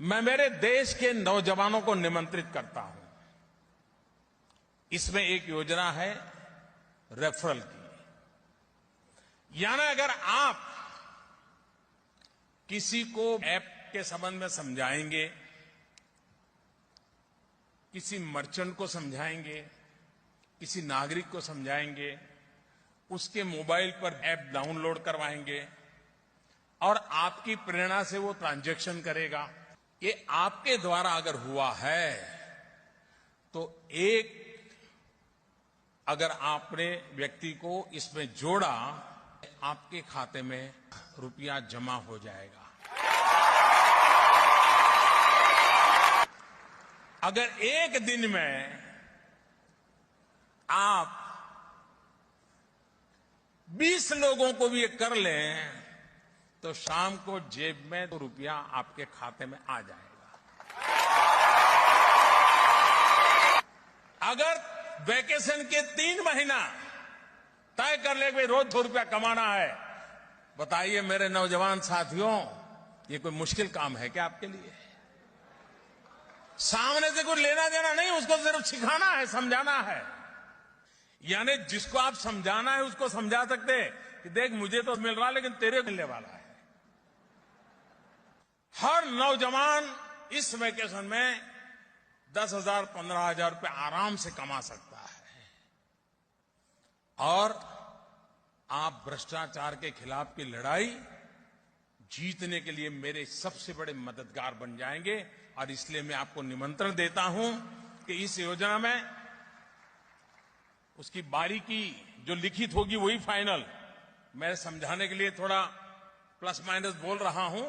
मैं मेरे देश के नौजवानों को निमंत्रित करता हूं। इसमें एक योजना है रेफरल की। यानी अगर आप किसी को ऐप के संबंध में समझाएंगे, किसी मर्चेंट को समझाएंगे, किसी नागरिक को समझाएंगे, उसके मोबाइल पर ऐप डाउनलोड करवाएंगे और आपकी प्रेरणा से वो ट्रांजैक्शन करेगा, ये आपके द्वारा अगर हुआ है तो अगर आपने व्यक्ति को इसमें जोड़ा, आपके खाते में रुपया जमा हो जाएगा। अगर एक दिन में आप 20 लोगों को भी ये कर लें तो शाम को जेब में तो रुपया आपके खाते में आ जाएगा। अगर वैकेशन के 3 महीना तय कर ले कि रोज 2 रुपया कमाना है, बताइए मेरे नौजवान साथियों, ये कोई मुश्किल काम है क्या आपके लिए? सामने से कुछ लेना देना नहीं, उसको सिर्फ सिखाना है, समझाना है। यानी जिसको आप समझाना है उसको समझा सकते हैं कि देख मुझे तो मिल रहा लेकिन तेरे मिलने वाला है। हर नौजवान इस वेकेशन में 10,000 15,000 रुपए आराम से कमा सकता है और आप भ्रष्टाचार के खिलाफ की लड़ाई जीतने के लिए मेरे सबसे बड़े मददगार बन जाएंगे। और इसलिए मैं आपको निमंत्रण देता हूं कि इस योजना में उसकी बारीकी जो लिखित होगी वही फाइनल। मैं समझाने के लिए थोड़ा प्लस माइनस बोल रहा हूं,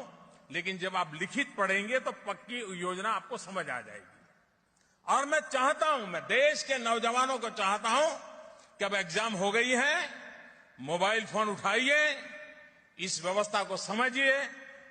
लेकिन जब आप लिखित पढ़ेंगे तो पक्की योजना आपको समझ आ जाएगी। और मैं चाहता हूं, मैं देश के नौजवानों को चाहता हूं कि अब एग्जाम हो गई है, मोबाइल फोन उठाइए, इस व्यवस्था को समझिए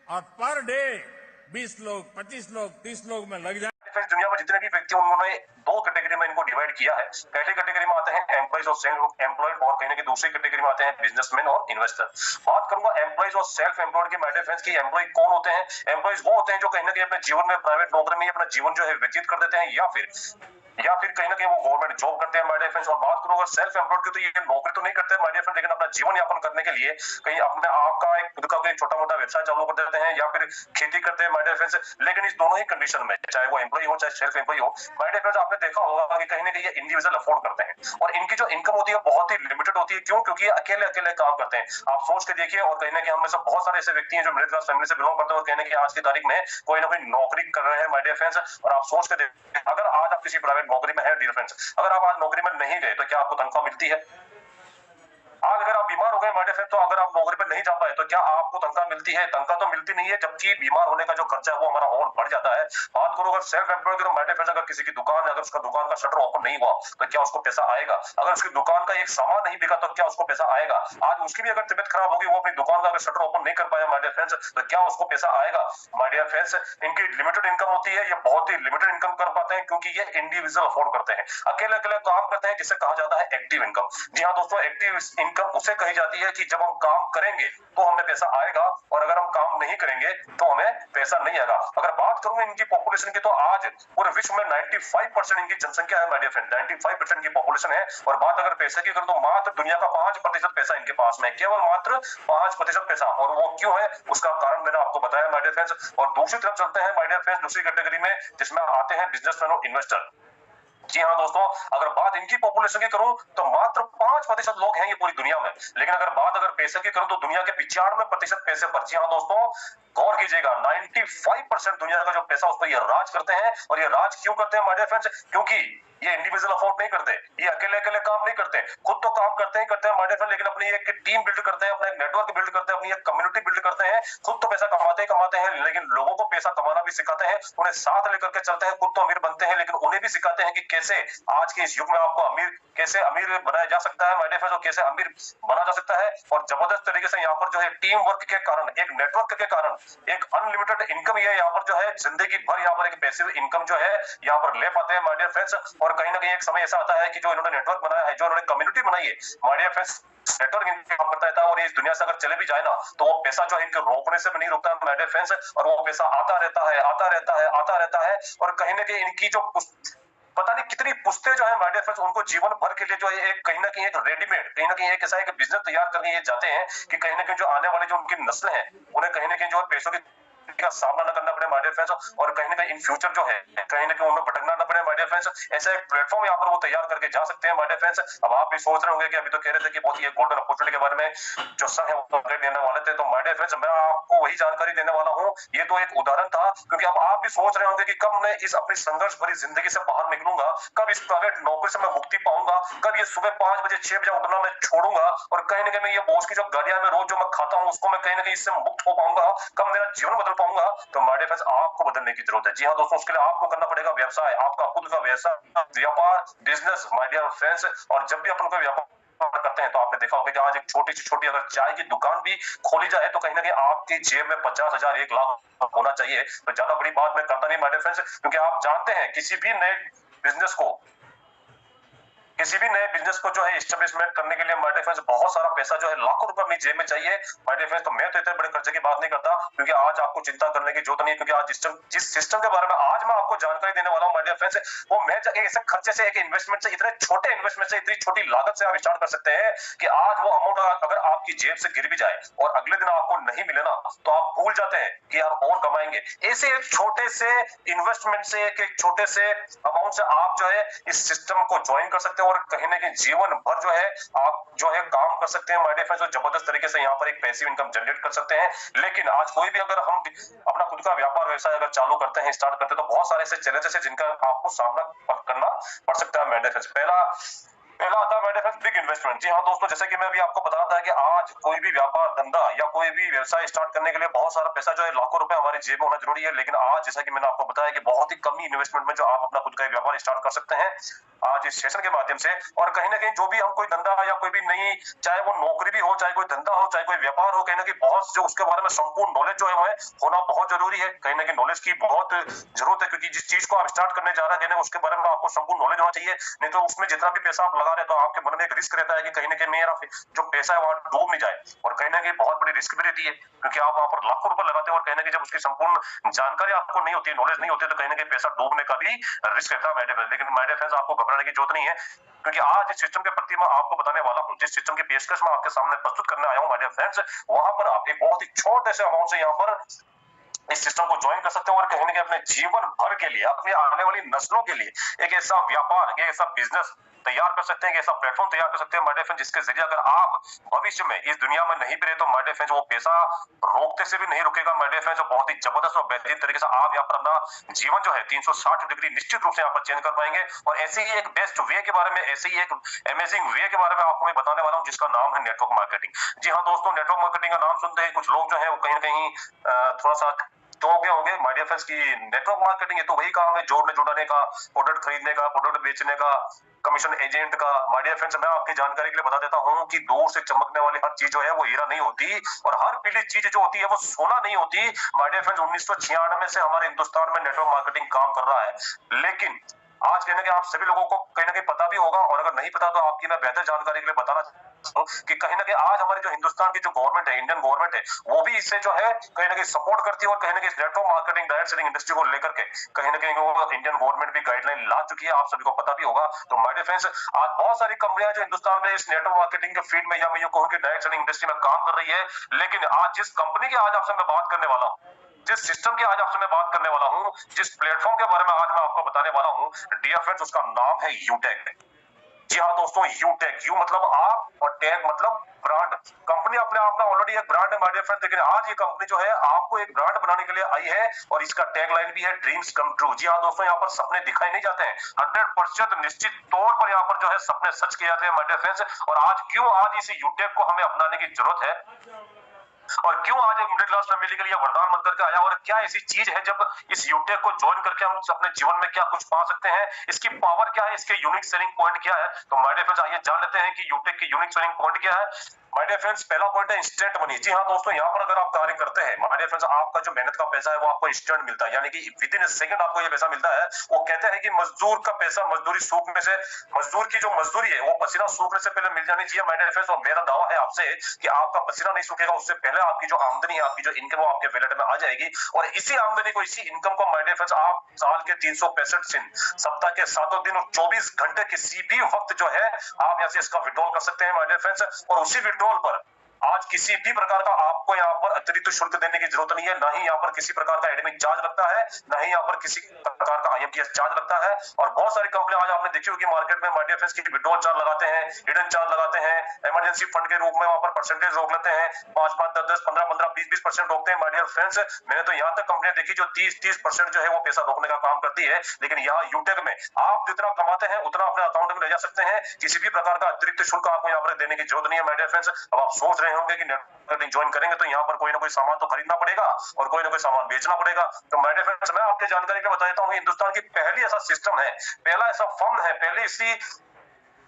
और पर डे 20 लोग 25 लोग 30 लोग में लग जाए। दुनिया में जितने भी व्यक्ति उन्होंने 2 कैटेगरी में इनको डिवाइड किया है। पहले कैटेगरी में आते हैं एम्प्लॉइज और सेल्फ एम्प्लॉयड, और कहीं ना कहीं दूसरी कैटेगरी में आते हैं बिजनेसमैन और इन्वेस्टर। बात करूंगा एम्प्लॉइज और सेल्फ एम्प्लॉयड की। माय डियर फ्रेंड्स, की एम्प्लॉय कौन होते हैं? एम्प्लॉइज वो होते हैं जो कहीं ना कहीं अपने जीवन में प्राइवेट नौकरी में अपना जीवन जो है व्यतीत कर देते हैं, या फिर कहीं ना कहीं वो गवर्नमेंट जॉब करते हैं माय डियर फ्रेंड्स। और बात करूं अगर सेल्फ एम्प्लॉयड की, तो ये नौकरी तो नहीं करते हैं माय डियर फ्रेंड्स, लेकिन अपना जीवन यापन करने के लिए कहीं अपने आपका एक खुद का कोई छोटा मोटा व्यवसाय चालू कर देते हैं या फिर खेती करते हैं माय डियर फ्रेंड्स। लेकिन इस दोनों ही कंडीशन में, चाहे वो एम्प्लॉय हो चाहे सेल्फ एम्प्लॉय हो, माय डियर फ्रेंड्स, आपने देखा होगा कि कहीं ना कहीं ये इंडिविजुअल अफोर्ड करते हैं और इनकी जो इनकम होती है बहुत ही लिमिटेड होती है। क्यों? क्योंकि ये अकेले अकेले काम करते हैं। आप सोच के देखिए, और कहीं ना कहीं हम में से बहुत सारे ऐसे व्यक्ति हैं जो मिडिल क्लास फैमिली से बिलोंग करते हैं और कहीं ना कहीं आज की तारीख में कोई ना कोई नौकरी कर रहे हैं माय डियर फ्रेंड्स। और आप सोच के देखिए, अगर आज आप किसी प्राइवेट नौकरी में है डियर फ्रेंड्स, अगर आप आज नौकरी में नहीं गए तो क्या आपको तनख्वाह मिलती है? आज अगर आप बीमार हो गए माय डियर फ्रेंड्स, तो अगर आप नौकरी पर नहीं जा पाए तो क्या आपको तनख्वाह मिलती है? तनख्वाह तो मिलती नहीं है, जबकि बीमार होने का जो खर्चा है वो हमारा और बढ़ जाता है। बात करो अगर सेल्फ एम्प्लॉयड की, तो माय डियर फ्रेंड्स, अगर किसी की दुकान है, अगर उसका दुकान का शटर ओपन नहीं हुआ तो क्या उसको पैसा आएगा? अगर उसकी दुकान का एक सामान नहीं बिका तो क्या उसको पैसा आएगा? आज उसकी भी अगर तबियत खराब होगी, वो अपनी दुकान का अगर शटर ओपन नहीं कर पाया माय डियर फ्रेंड्स, तो क्या उसको पैसा आएगा? माय डियर फ्रेंड्स, इनकी लिमिटेड इनकम होती है, ये बहुत ही लिमिटेड इनकम कर पाते हैं क्योंकि ये इंडिविजुअल अफोर्ड करते हैं, अकेले अकेले काम करते हैं, जिसे कहा जाता है एक्टिव इनकम। जी हाँ दोस्तों, एक्टिव इनकम उसे कही जाती है कि जब हम काम करेंगे तो हमें पैसा आएगा और अगर हम काम नहीं करेंगे तो हमें पैसा नहीं आएगा। अगर बात करूं इनकी पॉपुलेशन की, तो आज पूरे विश्व में 95% इनकी जनसंख्या है माय डियर फ्रेंड, 95% की पॉपुलेशन है। और बात अगर पैसे की करूं तो मात्र दुनिया का 5% पैसा इनके पास में, केवल मात्र 5% पैसा। और वो क्यों है उसका कारण मैंने आपको बताया माय डियर फ्रेंड्स। और दूसरी तरफ चलते हैं माय डियर फ्रेंड्स, दूसरी कैटेगरी में, जिसमें आते हैं बिजनेसमैन और इन्वेस्टर। जी हाँ दोस्तों, अगर बात इनकी पॉपुलेशन की करूं तो मात्र 5% लोग हैं ये पूरी दुनिया में। लेकिन अगर बात अगर पैसे की करूं तो दुनिया के 95% पैसे पर। जी हाँ दोस्तों, गौर कीजिएगा, 95% दुनिया का जो पैसा उस पर ये राज करते हैं। और ये राज क्यों करते हैं माय डियर फ्रेंड्स? क्योंकि ये इंडिविजुअल अफोर्ड नहीं करते, ये अकेले अकेले काम नहीं करते, खुद तो काम करते हैं माय डियर फ्रेंड, लेकिन अपनी एक टीम बिल्ड करते हैं, अपना एक नेटवर्क बिल्ड करते हैं, अपनी एक कम्युनिटी बिल्ड करते हैं। खुद तो पैसा कमाते हैं, लेकिन लोगों को पैसा कमाना भी सिखाते हैं, उन्हें साथ लेकर के चलते हैं। खुद तो अमीर बनते हैं, लेकिन उन्हें भी सिखाते हैं कि कैसे आज के इस युग में आपको कैसे अमीर बनाया जा सकता है माय डियर फ्रेंड्स, और कैसे अमीर बना जा सकता है। और जबरदस्त तरीके से यहाँ पर जो है टीम वर्क के कारण, एक नेटवर्क के कारण, एक अनलिमिटेड इनकम ये यहाँ पर जो है जिंदगी भर यहाँ पर एक पैसिव इनकम जो है यहाँ पर ले पाते हैं माय डियर फ्रेंड्स। और कहीं ना कहीं एक समय ऐसा आता है कि जो इन्होंने नेटवर्क बनाया है, जो इन्होंने कम्युनिटी बनाई है माय डियर फ्रेंड्स, नेटवर्क काम करता है और और इस दुनिया से अगर चले भी जाए ना, तो वो पैसा जो है इनके रोकने से भी नहीं रुकता माय डियर फ्रेंड्स, और वो पैसा आता रहता है, आता रहता है, आता रहता है, और कहीं ना कहीं इनकी जो पता नहीं कितनी पुश्ते जो है माय डियर फ्रेंड्स, उनको जीवन भर के लिए जो है एक कहीं ना कहीं एक रेडीमेड, कहीं ना कहीं एक ऐसा एक बिजनेस तैयार करके ये जाते हैं कि कहीं ना कहीं जो आने वाले जो उनकी नस्लें हैं, उन्हें कहीं ना कहीं जो है पैसों की का सामना न करना पड़े माय डियर फ्रेंड्स, और कहीं ना कहीं इन फ्यूचर जो है कहीं ना कहीं उन्हें भटकना न पड़े माय डियर फ्रेंड्स। ऐसा एक प्लेटफॉर्म यहाँ पर वो तैयार करके जा सकते हैं माय डियर फ्रेंड्स। अब आप भी सोच रहे होंगे कि अभी तो कह रहे थे कि बहुत ही गोल्डन अपॉर्चुनिटी के बारे में जो सर है वो देने वाले थे, तो माय डियर फ्रेंड्स मैं आपको वही जानकारी देने वाला हूँ। ये तो एक उदाहरण था, क्योंकि अब आप भी सोच रहे होंगे कि कब मैं इस अपनी संघर्ष भरी जिंदगी से बाहर निकलूंगा, कब इस प्राइवेट नौकरी से मैं मुक्ति पाऊंगा, कब ये सुबह 5 बजे 6 बजे उठना मैं छोड़ूंगा, और कहीं ना कहीं मैं ये बॉस की जो गाड़ियां में रोज जो मैं खाता हूँ उसको मैं कहीं ना कहीं इससे मुक्त हो पाऊंगा, कब मेरा जीवन बदल पाऊंगा। तो माय डियर फ्रेंड्स आपको बदलने की जरूरत है। जी हाँ दोस्तों, उसके लिए आपको करना पड़ेगा व्यवसाय, आपका खुद का व्यवसाय, व्यापार, बिजनेस माय डियर फ्रेंड्स। और जब भी अपन कोई व्यापार करते हैं तो आपने देखा होगा कि आज एक छोटी से छोटी अगर चाय की दुकान भी खोली जाए तो कहीं ना कहीं आपकी जेब में 50,000 1 लाख होना चाहिए। तो ज्यादा बड़ी बात मैं करता नहीं माय डियर फ्रेंड्स, क्योंकि आप जानते हैं किसी भी नए बिजनेस को जो है एस्टेब्लिशमेंट करने के लिए माय डियर फ्रेंड्स बहुत सारा पैसा जो है लाखों रुपए अपनी जेब में चाहिए माय डियर फ्रेंड्स। तो मैं तो इतने बड़े खर्चे की बात नहीं करता, क्योंकि आज आपको चिंता करने की जरूरत नहीं है, क्योंकि आज जिस सिस्टम के बारे में आज मैं आपको जानकारी देने वाला हूं माय डियर फ्रेंड्स, वो मैं ऐसे खर्चे से, एक इन्वेस्टमेंट से, इतने छोटे इन्वेस्टमेंट से, इतनी छोटी लागत से आप स्टार्ट कर सकते हैं कि आज वो अमाउंट अगर आपकी जेब से गिर भी जाए और अगले दिन आपको नहीं मिले ना, तो आप भूल जाते हैं कि आप और कमाएंगे। ऐसे एक छोटे से इन्वेस्टमेंट से, एक छोटे से अमाउंट से आप जो है इस सिस्टम को ज्वाइन कर सकते हैं, और कहीं ना कहीं जीवन भर जो है आप जो है काम कर सकते हैं माय डियर फ्रेंड्स, जो जबरदस्त तरीके से यहाँ पर एक पैसिव इनकम जनरेट कर सकते हैं। लेकिन आज कोई भी अगर हम अपना खुद का व्यापार व्यवसाय अगर चालू करते हैं, स्टार्ट करते हैं, तो बहुत सारे ऐसे चैलेंजेस है जिनका आपको सामना करना पड़ सकता है माय डियर फ्रेंड्स। पहला आता है my dear friends big investment. जी हाँ दोस्तों, जैसे कि मैं अभी आपको बता रहा था कि आज कोई भी व्यापार धंधा या कोई भी व्यवसाय स्टार्ट करने के लिए बहुत सारा पैसा जो है लाखों रुपए हमारी जेब में होना जरूरी है। लेकिन आज जैसा कि मैंने आपको बताया कि बहुत ही कम ही इन्वेस्टमेंट में जो आप अपना खुद का व्यापार स्टार्ट कर सकते हैं आज इस सेशन के माध्यम से। और कहीं ना कहीं जो भी हम कोई धंधा या कोई भी नई, चाहे वो नौकरी भी हो, चाहे कोई धंधा हो, चाहे कोई व्यापार हो, कहीं ना कहीं बहुत जो उसके बारे में संपूर्ण नॉलेज जो है वो होना बहुत जरूरी है। कहीं ना कहीं नॉलेज की बहुत जरूरत है, क्योंकि जिस चीज को आप स्टार्ट करने जा रहे हैं उसके बारे में आपको संपूर्ण नॉलेज होना चाहिए। नहीं तो उसमें जितना भी पैसा आप लगा रहे हैं तो आपके मन में एक रिस्क रहता है कि कहीं ना कहीं मेरा जो पैसा है वहां डूब नहीं जाए, और कहीं ना कहीं बहुत बड़ी रिस्क भी रहती है, क्योंकि आप वहां पर लाखों रुपए लगाते हैं और कहीं ना कहीं जब उसकी संपूर्ण जानकारी आपको नहीं होती है, नॉलेज नहीं होती है, तो कहीं ना कहीं पैसा डूबने का भी रिस्क रहता है। लेकिन माय डियर फ्रेंड्स आपको घबराने की जरूरत नहीं है, क्योंकि आज इस सिस्टम के प्रति मैं आपको बताने वाला हूं, जिस सिस्टम की पेशकश मैं आपके सामने प्रस्तुत करने आया हूं माय डियर फ्रेंड्स, वहां पर आप एक बहुत ही छोटे से अमाउंट से यहाँ पर इस सिस्टम को ज्वाइन कर सकते हैं, और कहीं ना कहीं अपने जीवन भर के लिए, अपनी आने वाली नस्लों के लिए एक ऐसा व्यापार, एक ऐसा बिजनेस तैयार कर सकते हैं, ऐसा प्लेटफॉर्म तैयार कर सकते हैं माय डियर फ्रेंड्स, जिसके जरिए अगर आप भविष्य में इस दुनिया में नहीं भी रहे तो माय डियर फ्रेंड्स वो पैसा रोकते से भी नहीं रुकेगा माय डियर फ्रेंड्स। बहुत ही जबरदस्त और बेहतरीन तरीके से आप यहाँ पर अपना जीवन जो है 360 डिग्री निश्चित रूप से यहाँ पर चेंज कर पाएंगे। और ऐसे ही एक बेस्ट वे के बारे में, ऐसे ही एक अमेजिंग वे के बारे में आपको मैं बताने वाला हूँ, जिसका नाम है नेटवर्क मार्केटिंग। जी हाँ दोस्तों, नेटवर्क मार्केटिंग का नाम सुनते ही कुछ लोग जो है वो कहीं ना कहीं थोड़ा सा तो हो गए होंगे माय डियर फ्रेंड्स की नेटवर्क मार्केटिंग है तो वही काम है, जोड़ने जुड़ाने का, प्रोडक्ट खरीदने का, प्रोडक्ट बेचने का, कमीशन एजेंट का। माय डियर फ्रेंड्स मैं आपकी जानकारी के लिए बता देता हूं कि दूर से चमकने वाली हर चीज जो है वो हीरा नहीं होती, और हर पीली चीज जो होती है वो सोना नहीं होती। माय डियर फ्रेंड्स 1996 से हमारे हिंदुस्तान में नेटवर्क मार्केटिंग काम कर रहा है, लेकिन आज कहने के आप सभी लोगों को कहीं ना कहीं पता भी होगा, और अगर नहीं पता तो आपकी मैं बेहतर जानकारी के लिए बताना कि कहीं ना कहीं आज हमारे जो हिंदुस्तान की जो गवर्नमेंट है, इंडियन गवर्नमेंट है, वो भी इससे जो है कहीं ना कहीं सपोर्ट करती है, और कहीं ना कहीं network marketing, direct selling industry को लेकर के कहीं ना कहीं वो इंडियन गवर्नमेंट भी गाइडलाइन ला चुकी है, आप सभी को पता भी होगा। तो माय डियर फ्रेंड्स आज बहुत सारी कंपनियां जो हिंदुस्तान में इस नेटवर्क मार्केटिंग के फील्ड में, या मैं यूं कहूं कि डायरेक्ट सेलिंग इंडस्ट्री में काम कर रही है, लेकिन आज जिस कंपनी की आज आपसे मैं बात करने वाला हूं, जिस सिस्टम की आज आपसे मैं बात करने वाला हूं, जिस प्लेटफॉर्म के बारे में आज मैं आपको बताने वाला हूं, डियर फ्रेंड्स उसका नाम है यूटेक। जी हाँ दोस्तों, यूटेक, यू मतलब आप और टेक मतलब ब्रांड। कंपनी अपने आप में ऑलरेडी एक ब्रांड है माय डियर फ्रेंड्स, लेकिन आज ये कंपनी जो है आपको एक ब्रांड बनाने के लिए आई है, और इसका टैगलाइन भी है ड्रीम्स कम ट्रू। जी हाँ दोस्तों, यहाँ पर सपने दिखाई नहीं जाते हैं, 100% निश्चित तौर पर यहाँ पर जो है सपने सच किए जाते हैं माय डियर फ्रेंड्स। और आज क्यों आज इस यूटेक को हमें अपनाने की जरूरत है, और क्यों आज एक मिडिल क्लास फैमिली के लिए वरदान बनकर के आया, और क्या ऐसी चीज है जब इस यूटेक को ज्वाइन करके हम अपने जीवन में क्या कुछ पा सकते हैं, इसकी पावर क्या है, इसके यूनिक सेलिंग पॉइंट क्या है। तो माय डियर फ्रेंड्स आइए जान लेते हैं कि यूटेक की यूनिक सेलिंग पॉइंट क्या है। माय डियर फ्रेंड्स, पहला पॉइंट है इंस्टेंट मनी। जी हाँ दोस्तों, यहाँ पर अगर आप कार्य करते हैं माय डियर फ्रेंड्स, आपका जो मेहनत का पैसा है वो आपको इंस्टेंट मिलता है, यानी कि विद इन सेकंड आपको ये पैसा मिलता है। वो कहते हैं कि मजदूर का पैसा मजदूरी सूखने से, मजदूर की जो मजदूरी है वो पसीना सूखने से पहले मिल जानी चाहिए माय डियर फ्रेंड्स। और मेरा दावा है आपसे कि आपका पसीना नहीं सूखेगा, उससे पहले आपकी जो आमदनी है, आपकी जो इनकम है, आपके वैलेट में आ जाएगी। और इसी आमदनी को, इसी इनकम को माय डियर फ्रेंड्स आप साल के 365 दिन, सप्ताह के 7 दिन और 24 घंटे किसी भी वक्त जो है आप यहाँ से इसका विड्रॉल कर सकते हैं माय डियर फ्रेंड्स। और उसी विड्रॉल पर आज किसी भी प्रकार का आपको यहाँ पर अतिरिक्त शुल्क देने की जरूरत नहीं है, ना ही यहाँ पर किसी प्रकार का एडमिन चार्ज लगता है, ना ही यहाँ पर किसी प्रकार का IMPS चार्ज लगता है। और बहुत सारी कंपनियां आज आपने देखी होगी मार्केट में माय डियर फ्रेंड्स की विड्रॉल चार्ज लगाते हैं, हिडन चार्ज लगाते हैं, इमरजेंसी फंड के रूप में वहां पर परसेंटेज रोक लेते हैं, 5-5, 10-10, 15-15, 20-20% रोकते हैं माय डियर फ्रेंड्स। मैंने तो यहाँ तक कंपनियां देखी जो 30-30% जो है वो पैसा रोकने का काम करती है। लेकिन यहाँ यूटेक में आप जितना कमाते हैं उतना अपने अकाउंट में ले जा सकते हैं, किसी भी प्रकार का अतिरिक्त शुल्क आपको यहाँ पर देने की जरूरत नहीं है माय डियर फ्रेंड्स। अब आप सोच रहे होंगे कि नेटवर्किंग ज्वाइन करेंगे तो यहाँ पर कोई ना कोई सामान तो खरीदना पड़ेगा और कोई ना कोई सामान बेचना पड़ेगा। तो माय डियर फ्रेंड्स, मैं आपके जानकारी के लिए बता देता हूँ, हिंदुस्तान की पहली ऐसा सिस्टम है, पहला ऐसा फर्म है, पहली इसी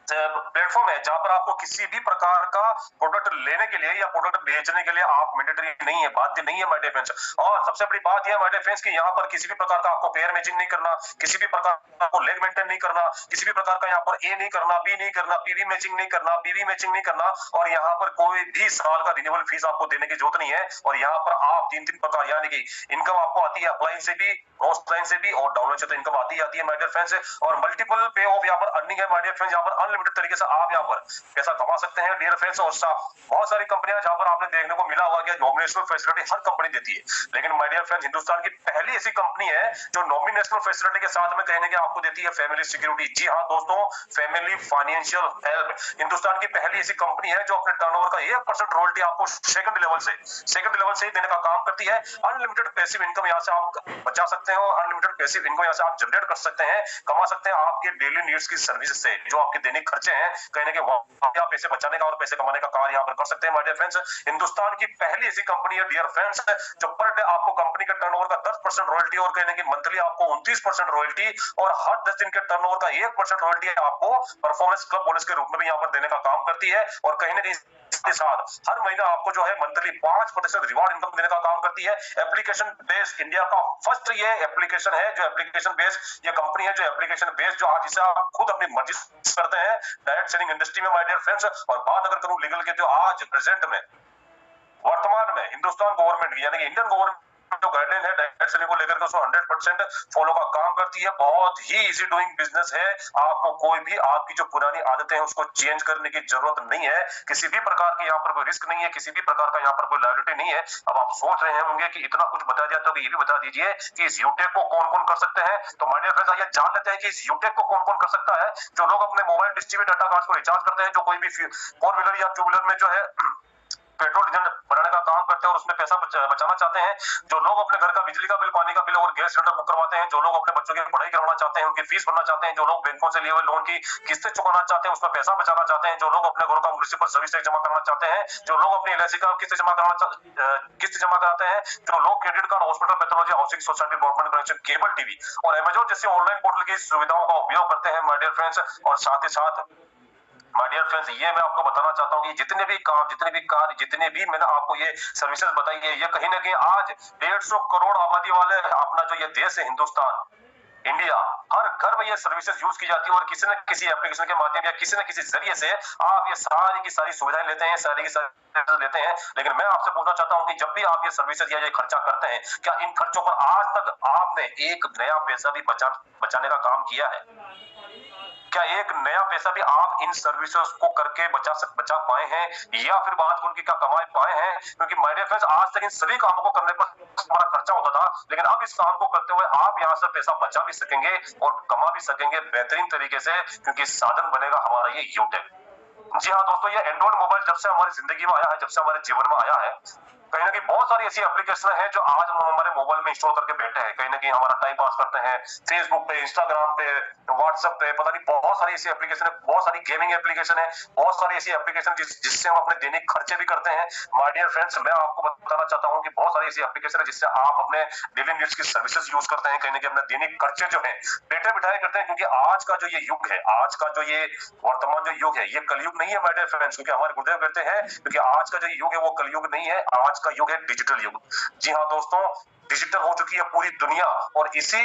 प्लेटफॉर्म है जहां पर आपको किसी भी प्रकार का प्रोडक्ट लेने के लिए या प्रोडक्ट बेचने के लिए आप मैंडेटरी नहीं है, बाध्य नहीं है माय डियर फ्रेंड्स। और सबसे बड़ी बात यह है माय डियर फ्रेंड्स कि यहाँ पर किसी भी प्रकार का आपको पेयर मैचिंग नहीं करना, किसी भी प्रकार का आपको लेग मेंटेन नहीं करना, किसी भी प्रकार का यहाँ पर A नहीं करना, B नहीं करना, PV मैचिंग नहीं करना, BV मैचिंग नहीं करना। और यहाँ पर कोई भी साल का रिन्यूअल फीस आपको देने की जरूरत नहीं है। और यहाँ पर आप 3 प्रकार, यानी कि इनकम आपको आती है अपलाइन से भी, ऑफलाइन से भी और डाउनलाइन से, तो इनकम आती है माय डियर फ्रेंड्स। और मल्टीपल पे ऑफ यहाँ पर अर्निंग है माय डियर फ्रेंड्स, यहाँ पर अनलिमिटेड तरीके से आप यहाँ पर पैसा कमा सकते हैं डियर फ्रेंड्स। और बहुत सारी कंपनियां जहां पर आपने देखने को मिला हुआ कि नॉमिनेशनल फैसिलिटी हर कंपनी देती है, लेकिन माय डियर फ्रेंड्स हिंदुस्तान की पहली ऐसी कंपनी है जो नॉमिनेशनल फैसिलिटी के साथ में कहने के आपको देती है फैमिली सिक्योरिटी। जी हाँ दोस्तों, फैमिली फाइनेंशियल हेल्प हिंदुस्तान की पहली ऐसी कंपनी है जो अपने टर्नओवर का 1% रॉयल्टी आपको सेकंड लेवल से ही देने का काम करती है। अनलिमिटेड पैसिव इनकम यहाँ से आप बचा सकते हैं और अनलिमिटेड पैसिव इनकम यहाँ से आप जनरेट कर सकते हैं, कमा सकते हैं आपके डेली नीड्स की सर्विस से, जो आपके दैनिक खर्चे हैं, कहीं ना कहीं आप पैसे बचाने का और पैसे कमाने का कार्य यहाँ पर कर सकते हैं माय डियर फ्रेंड्स। हिंदुस्तान की पहली ऐसी कंपनी है डियर फ्रेंड्स जो पर डे आपको कंपनी के टर्नओवर का 10% रॉयल्टी और कहीं ना कहीं मंथली आपको 29% रॉयल्टी और हर 10 दिन के टर्नओवर का 1% रॉयल्टी आपको परफॉर्मेंस क्लब बोनस के रूप में भी यहाँ पर देने का काम करती है। और कहीं ना कहीं इसके साथ हर महीना आपको जो है मंथली 5% रिवार्ड इनकम देने का काम करती है। एप्लीकेशन बेस्ड इंडिया का फर्स्ट ये एप्लीकेशन है, जो एप्लीकेशन बेस्ड ये कंपनी है, जो एप्लीकेशन बेस्ड जो आज इसे आप खुद अपनी मर्जी करते हैं डायरेक्ट सेलिंग इंडस्ट्री में माय डियर फ्रेंड्स। और बात अगर करूं लीगल के, तो आज प्रेजेंट में वर्तमान में हिंदुस्तान गवर्नमेंट यानी कि इंडियन गवर्नमेंट जो गाइडलाइन है डायरेक्ट सेलिंग को लेकर के उसको 100% फॉलो का काम करती है। बहुत ही इजी डूइंग बिजनेस है, आपको कोई भी आपकी जो पुरानी आदतें हैं उसको चेंज करने की जरूरत नहीं है, किसी भी प्रकार की यहाँ पर कोई रिस्क नहीं है, किसी भी प्रकार का यहाँ पर कोई लायबिलिटी नहीं है। अब आप सोच रहे होंगे कि इतना कुछ बता दिया तो ये भी बता दीजिए कि इस यूटेक को कौन कौन कर सकते हैं। तो माय डियर फ्रेंड्स, आइए जान लेते हैं कि इस यूटेक को कौन कौन कर सकता है। जो लोग अपने mobile dish TV data card को रिचार्ज करते हैं, जो कोई भी 4 व्हीलर या 2 व्हीलर में जो है पेट्रोल डीजल भराने का काम करते हैं और उसमें पैसा बचाना चाहते हैं, जो लोग अपने घर का बिजली का बिल, पानी का बिल और गैस सिलेंडर बुक करवाते हैं, जो लोग अपने बच्चों की पढ़ाई करवाना चाहते हैं, उनकी फीस भरना चाहते हैं, जो लोग बैंकों से लिए हुए लोन की किस्तें चुकाना चाहते हैं, उसमें पैसा बचाना चाहते हैं, जो लोग अपने घरों का म्युनिसिपल सर्विस टैक्स जमा करना चाहते हैं, जो लोग अपनी LIC का किस्त जमा कराते हैं, जो लोग credit card, hospital, pathology, housing society, broadband connection, cable TV और अमेजॉन जैसे ऑनलाइन पोर्टल की सुविधाओं का उपयोग करते हैं माय डियर फ्रेंड्स। और साथ ही साथ माय डियर फ्रेंड्स, ये मैं आपको बताना चाहता हूँ कि जितने भी काम, जितने भी कार्य, जितने भी मैंने आपको ये सर्विसेज बताई है, ये कहीं ना कहीं आज 150 करोड़ आबादी वाले अपना जो ये देश है हिंदुस्तान, इंडिया, हर घर में ये सर्विसेज यूज की जाती है और किसी न किसी एप्लीकेशन के माध्यम या किसी न किसी जरिए से आप ये सारी की सारी सुविधाएं लेते हैं, सारी की सारी लेते हैं। लेकिन मैं आपसे पूछना चाहता हूं कि जब भी आप ये सर्विसेज या ये खर्चा करते हैं, क्या इन खर्चों पर आज तक आपने एक नया पैसा भी बचाने का काम किया है? क्या एक नया पैसा भी आप इन सर्विसेज को करके बचा पाए हैं, या फिर बात उनकी क्या कमा पाए हैं? क्योंकि माय डियर फ्रेंड्स, आज तक इन सभी कामों को करने पर हमारा खर्चा होता था, लेकिन अब इस काम को करते हुए आप यहाँ से पैसा बचा भी सकेंगे और कमा भी सकेंगे बेहतरीन तरीके से, क्योंकि साधन बनेगा हमारा ये यूटेक। जी हाँ दोस्तों, ये एंड्रॉइड मोबाइल जब से हमारी जिंदगी में आया है, जब से हमारे जीवन में आया है, कहीं ना कहीं बहुत सारी ऐसी एप्लीकेशन है जो आज हम हमारे मोबाइल में इंस्टॉल करके बैठे हैं, कहीं ना कहीं हमारा टाइम पास करते हैं फेसबुक पे, इंस्टाग्राम पे, व्हाट्सएप पे, पता नहीं बहुत सारी ऐसी एप्लीकेशन है, बहुत सारी गेमिंग एप्लीकेशन है, बहुत सारी ऐसी एप्लीकेशन जिससे हम अपने दैनिक खर्चे भी करते हैं। माय डियर फ्रेंड्स, मैं आपको बताना चाहता हूं कि बहुत सारी ऐसी एप्लीकेशन है जिससे आप अपने डेली नीड्स की सर्विसेज यूज करते हैं, कहीं ना कहीं अपने दैनिक खर्चे जो है बैठे बिठाए करते हैं, क्योंकि आज का जो ये युग है, आज का जो ये वर्तमान जो युग है, ये कलयुग नहीं है माय डियर फ्रेंड्स, क्योंकि हमारे गुरुदेव कहते हैं क्योंकि आज का जो युग है वो कलयुग नहीं है, आज का युग है डिजिटल युग। जी हाँ दोस्तों, डिजिटल हो चुकी है पूरी दुनिया, और इसी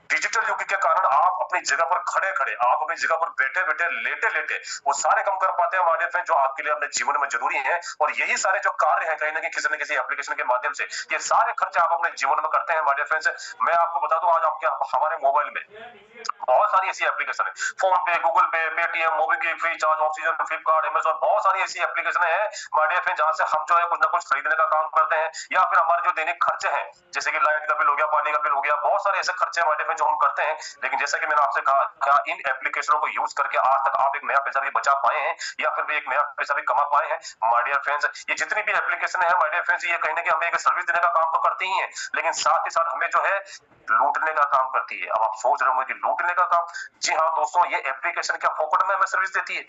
डिजिटल युग के कारण आप अपनी जगह पर खड़े खड़े, आप अपनी जगह पर बैठे बैठे, लेटे लेटे वो सारे काम कर पाते हैं हमारे फ्रेंड जो आपके लिए अपने जीवन में जरूरी है। और यही सारे जो कार्य हैं कहीं ना कहीं किसी न किसी एप्लीकेशन के माध्यम से ये सारे खर्चे आप अपने जीवन में करते हैं हमारे फ्रेंड्स। मैं आपको बता दूं, आज आपके हमारे मोबाइल में बहुत सारी ऐसी एप्लीकेशन है, फोन पे, गूगल पे, Paytm, MobiKwik, free charge, oxygen, Flipkart, Amazon, बहुत सारी ऐसी एप्लीकेशन है हमारे फ्रेंड जहां से हम जो है कुछ ना कुछ खरीदने का काम करते हैं, या फिर हमारे जो दैनिक खर्चे हैं जैसे कि लाइट का बिल हो गया, पानी का बिल हो गया, बहुत सारे ऐसे खर्चे हमारे फ्रेंड जो हम करते हैं। लेकिन जैसा कि मैंने आपसे कहा, क्या इन एप्लीकेशनों को यूज करके आज तक आप एक नया पैसा भी बचा पाए हैं, या फिर भी एक नया पैसा भी कमा पाए हैं? माय डियर फ्रेंड्स, ये जितनी भी एप्लीकेशन है माय डियर फ्रेंड्स, ये कहीं ना कहीं हमें एक सर्विस देने का काम तो करती ही है, लेकिन साथ ही साथ हमें जो है लूटने का काम करती है। अब आप सोच रहे होंगे कि लूटने का काम, जी हाँ दोस्तों, ये एप्लीकेशन क्या फोकट में हमें सर्विस देती है?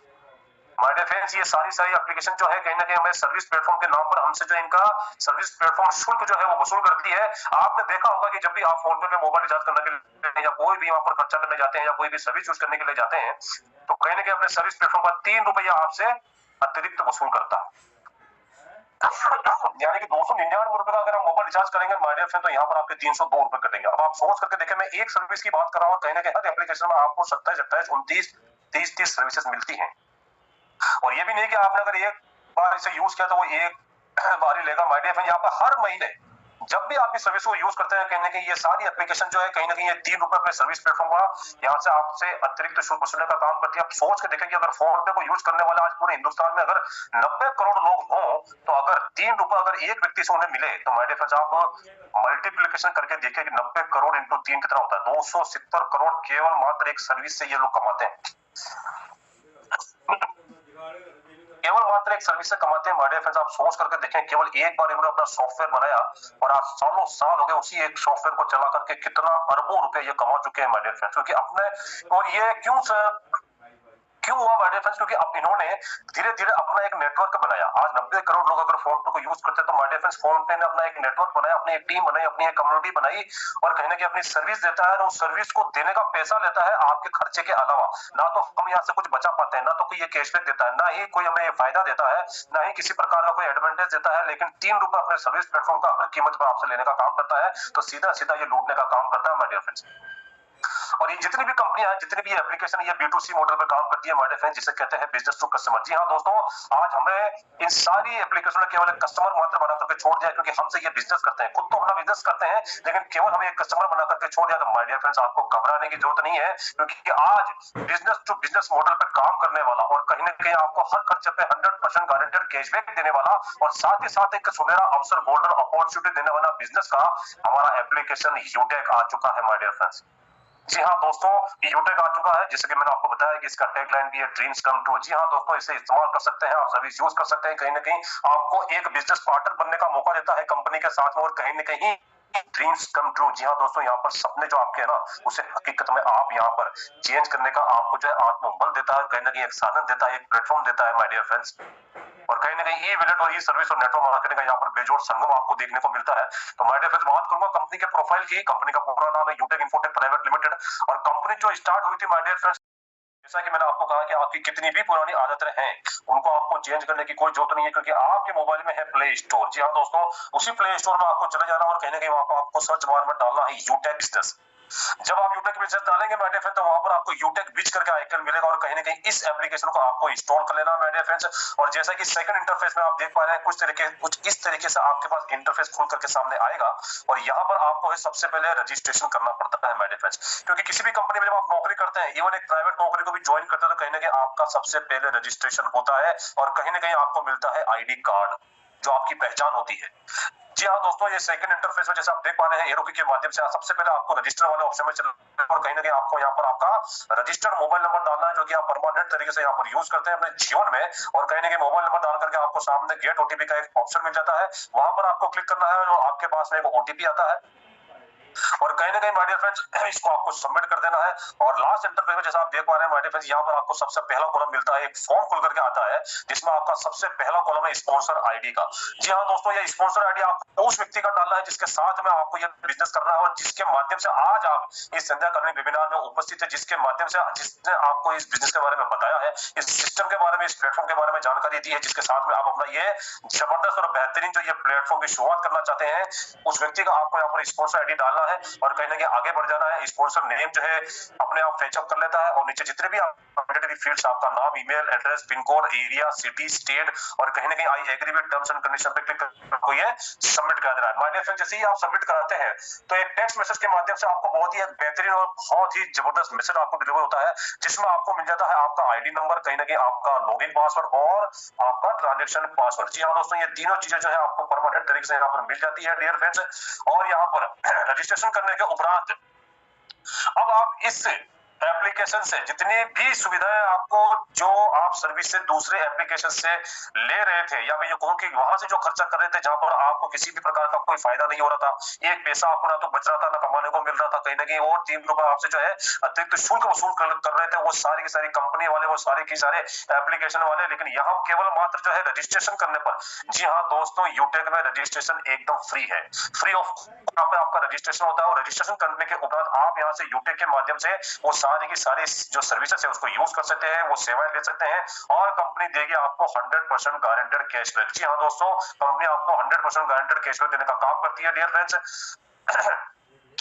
माय डियर फ्रेंड्स, ये सारी सारी एप्लीकेशन जो है कहीं ना कहीं हमें सर्विस प्लेटफॉर्म के नाम पर हमसे जो इनका सर्विस प्लेटफॉर्म शुल्क जो है वो वसूल करती है। आपने देखा होगा कि जब भी आप फोन पे मोबाइल रिचार्ज करने के लिए या कोई भी वहां पर खर्चा करने जाते हैं या कोई भी सर्विस यूज करने के लिए जाते हैं, तो कहीं ना कहीं अपने सर्विस प्लेटफॉर्म का 3 रुपया आपसे अतिरिक्त वसूल करता है। यानी कि 299 रुपए का अगर हम मोबाइल रिचार्ज करेंगे माय डियर फ्रेंड, तो यहाँ पर आपके 302 रुपए कटेंगे। अब आप सोच करके देखें, मैं एक सर्विस की बात कर रहा हूँ, कहीं ना कहीं हर एप्लीकेशन में आपको 27, 28, 29, 30 सर्विसेज मिलती है। और ये भी नहीं कि आपने अगर एक बार इसे यूज किया तो वो एक बार ही लेगा माय डियर फ्रेंड, यहाँ पर हर महीने जब भी आप इस सर्विस को यूज करते हैं, कहीं ना कहीं ये सारी एप्लीकेशन जो है कहीं ना कहीं ये 3 रुपए अपने सर्विस प्लेटफॉर्म का यहाँ से आपसे अतिरिक्त शुल्क वसूलने का काम करती है। आप सोच के देखें कि अगर फोन पे को यूज करने वाला आज पूरे हिंदुस्तान में अगर 90 करोड़ लोग हों, तो अगर 3 रुपए अगर एक व्यक्ति से उन्हें मिले, तो माय डियर फ्रेंड्स आप मल्टीप्लीकेशन करके देखिए कि 90 करोड़ इंटू 3 कितना होता है? 270 करोड़ केवल मात्र एक सर्विस से ये लोग कमाते हैं। केवल मात्र एक सर्विस से कमाते हैं माय डियर फ्रेंड्स। आप सोच करके देखें, केवल एक बार इन्होंने अपना सॉफ्टवेयर बनाया और आज सालों साल हो गए उसी एक सॉफ्टवेयर को चला करके कितना अरबों रुपए ये कमा चुके हैं माय डियर फ्रेंड्स। क्योंकि अपने, और ये क्यों हुआ माय डियर फ्रेंड्स? क्योंकि अब इन्होंने धीरे धीरे अपना एक नेटवर्क बनाया। आज 90 करोड़ लोग अगर फोन पे को यूज करते हैं, तो माय डियर फ्रेंड्स फोन पे ने अपना एक नेटवर्क बनाया, अपनी एक टीम बनाई, अपनी एक कम्युनिटी बनाई, और कहीं ना कहीं अपनी सर्विस देता है, और उस सर्विस को देने का पैसा लेता है आपके खर्चे के अलावा। ना तो हम यहाँ से कुछ बचा पाते हैं, ना तो कोई ये कैशबैक देता है, ना ही कोई हमें ये फायदा देता है, ना ही किसी प्रकार का कोई एडवांटेज देता है, लेकिन 3 रुपए अपने सर्विस प्लेटफॉर्म का हर कीमत पर आपसे लेने का काम करता है। तो सीधा सीधा ये लूटने का काम करता है माय डियर फ्रेंड्स। और ये जितनी भी कंपनियां हैं, जितनी भी एप्लीकेशन ये B2C मॉडल में काम करती है माय डियर फ्रेंड्स, जिसे कहते हैं बिजनेस टू कस्टमर। जी हाँ दोस्तों, आज हमें इन सारी एप्लीकेशन में केवल एक कस्टमर मात्र बना करके छोड़ दिया, क्योंकि हमसे ये बिजनेस करते हैं, खुद तो अपना बिजनेस करते हैं, लेकिन केवल हमें एक कस्टमर बना करके छोड़ दिया। तो माय डियर फ्रेंड्स, आपको घबराने की जरूरत नहीं है, क्योंकि आज बिजनेस टू बिजनेस मॉडल पर काम करने वाला और कहीं ना कहीं आपको हर खर्चे पे 100% गारंटेड कैशबैक देने वाला, और साथ ही साथ एक सुनहरा अवसर, गोल्डन अपॉर्चुनिटी देने वाला बिजनेस का हमारा एप्लीकेशन यूटेक आ चुका है माय डियर फ्रेंड्स। जी हाँ दोस्तों, यूटेक आ चुका है, जैसे कि मैंने आपको बताया कि इसका टैगलाइन भी है ड्रीम्स कम ट्रू। जी हाँ दोस्तों, इसे इस्तेमाल कर सकते हैं, आप सर्विस यूज कर सकते हैं, कहीं ना कहीं आपको एक बिजनेस पार्टनर बनने का मौका देता है कंपनी के साथ में, और कहीं ना कहीं ड्रीम्स कम ट्रू। जी हाँ दोस्तों, यहाँ पर सपने जो आपके है ना, उसे हकीकत में आप यहाँ पर चेंज करने का आपको जो है आत्मबल देता है, कहीं ना कहीं एक साधन देता है, एक प्लेटफॉर्म देता है माय डियर फ्रेंड्स। और कहीं ना कहीं ई विलेट और ई सर्विस और नेटवर्क मार्केटिंग का यहाँ पर बेजोड़ संगम आपको देखने को मिलता है। तो माय डियर फ्रेंड्स, बात करूंगा कंपनी के प्रोफाइल की। कंपनी का पूरा नाम है यूटेक इन्फोटेक प्राइवेट लिमिटेड, और कंपनी जो स्टार्ट हुई थी माय डियर फ्रेंड्स, जैसा कि मैंने आपको कहा कि आपकी कितनी भी पुरानी आदतें हैं उनको आपको चेंज करने की कोई जरूरत नहीं है, क्योंकि आपके मोबाइल में है प्ले स्टोर। जी हाँ दोस्तों, उसी प्ले स्टोर में आपको चले जाना और कहीं ना कहीं वहां पर आपको सर्च बार में डालना है यूटेक बिजनेस। जब आप यूटेक बिजनेस डालेंगे माय डियर फ्रेंड्स, तो वहां पर आपको यूटेक बिज करके आइकन मिलेगा, और कहीं ना कहीं इस एप्लीकेशन को आपको इंस्टॉल कर लेना माय डियर फ्रेंड्स। और जैसा कि सेकंड इंटरफेस में आप देख पा रहे हैं, कुछ इस तरीके से आपके पास इंटरफेस खुल करके सामने आएगा, और यहाँ पर आपको है सबसे पहले रजिस्ट्रेशन करना पड़ता है माय डियर फ्रेंड्स, क्योंकि किसी भी कंपनी में जब आप नौकरी करते हैं, इवन एक प्राइवेट नौकरी को भी ज्वाइन करते हैं, तो कहीं ना कहीं आपका सबसे पहले रजिस्ट्रेशन होता है, और कहीं ना कहीं आपको मिलता है आईडी कार्ड। जो आपकी पहचान होती है। जी हाँ दोस्तों, ये सेकंड इंटरफेस में जैसे आप देख पा रहे हैं एरो की के माध्यम से सबसे पहले आपको रजिस्टर वाले ऑप्शन में चलना है और कहीं ना कहीं आपको यहाँ पर आपका रजिस्टर्ड मोबाइल नंबर डालना है, जो कि आप परमानेंट तरीके से यहाँ पर यूज करते हैं अपने जीवन में। और कहीं ना कहीं मोबाइल नंबर डाल करके आपको सामने गेट ओटीपी का एक ऑप्शन मिल जाता है, वहां पर आपको क्लिक करना है और आपके पास में एक ओटीपी आता है और कहीं ना कहीं माय डियर फ्रेंड्स इसको आपको सबमिट कर देना है। और लास्ट इंटरफेस में जैसा आप देख पा रहे हैं माय डियर फ्रेंड्स, यहाँ पर आपको सबसे पहला कॉलम मिलता है, एक फॉर्म खुल करके आता है जिसमें आपका सबसे पहला कॉलम है स्पॉन्सर आईडी का। जी हाँ दोस्तों, ये स्पॉन्सर आईडी आपको उस व्यक्ति का डालना है जिसके साथ में आपको ये बिजनेस करना है और जिसके माध्यम से आज आप इस संध्या करनी वेबिनार में उपस्थित है, जिसके माध्यम से जिसने आपको इस बिजनेस के बारे में बताया है, इस सिस्टम के बारे में, इस प्लेटफॉर्म के बारे में जानकारी दी है, जिसके साथ में आप अपना ये जबरदस्त और बेहतरीन जो ये प्लेटफॉर्म की शुरुआत करना चाहते हैं, उस व्यक्ति का आपको यहाँ पर स्पॉन्सर आईडी डालना है और कहीं ना कहीं आगे बढ़ जाना है। स्पॉन्सर नेम जो है अपने आप फेचअप कर लेता है और नीचे जितने भी मैंडेटरी फील्ड्स, आपका नाम, email address, pin code, area, city, state और कहीं ना कहीं I agree with terms and condition पे क्लिक करके ये सबमिट कर देना है। माय डियर फ्रेंड, जैसे ही आप सबमिट कराते हैं तो एक टेक्स्ट मैसेज के माध्यम से आपको बहुत ही बेहतरीन और बहुत ही जबरदस्त मैसेज आपको डिलीवर होता है, जिसमें आपको मिल जाता है आपका आईडी नंबर, कहीं ना कहीं आपका लॉगिन पासवर्ड और आपका ट्रांजैक्शन पासवर्ड। जी हाँ दोस्तों, ये तीनों चीजें जो है आपको परमानेंट तरीके से यहाँ पर मिल जाती है डियर फ्रेंड्स। और यहाँ पर रजिस्ट्रेशन करने के उपरांत अब आप इस एप्लीकेशन से जितनी भी सुविधाएं आपको जो आप सर्विस से दूसरे एप्लीकेशन से ले रहे थे, या मैं ये कहूं कि वहां से जो खर्चा कर रहे थे जहां पर आपको किसी भी प्रकार का कोई फायदा नहीं हो रहा था, एक पैसा आपको ना तो बच रहा था ना कमाने को मिल रहा था, कहीं ना कहीं और 3 रुपए आपसे जो है अतिरिक्त शुल्क वसूल कर रहे थे वो सारी की सारी कंपनी वाले, वो सारे की सारे एप्लीकेशन वाले। लेकिन यहाँ केवल मात्र जो है रजिस्ट्रेशन करने पर, जी हाँ दोस्तों, यूटेक में रजिस्ट्रेशन एकदम फ्री है, फ्री ऑफ यहाँ पे आपका रजिस्ट्रेशन होता है और रजिस्ट्रेशन करने के उपरांत आप यहाँ से यूटेक के माध्यम से वो सारी की सारी जो सर्विसेज है उसको यूज कर सकते हैं, वो सेवाएं ले सकते हैं और कंपनी देगी आपको 100% गारंटेड कैशबैक। जी हाँ दोस्तों, कंपनी आपको 100% गारंटेड कैशबैक देने का काम करती है डियर फ्रेंड्स।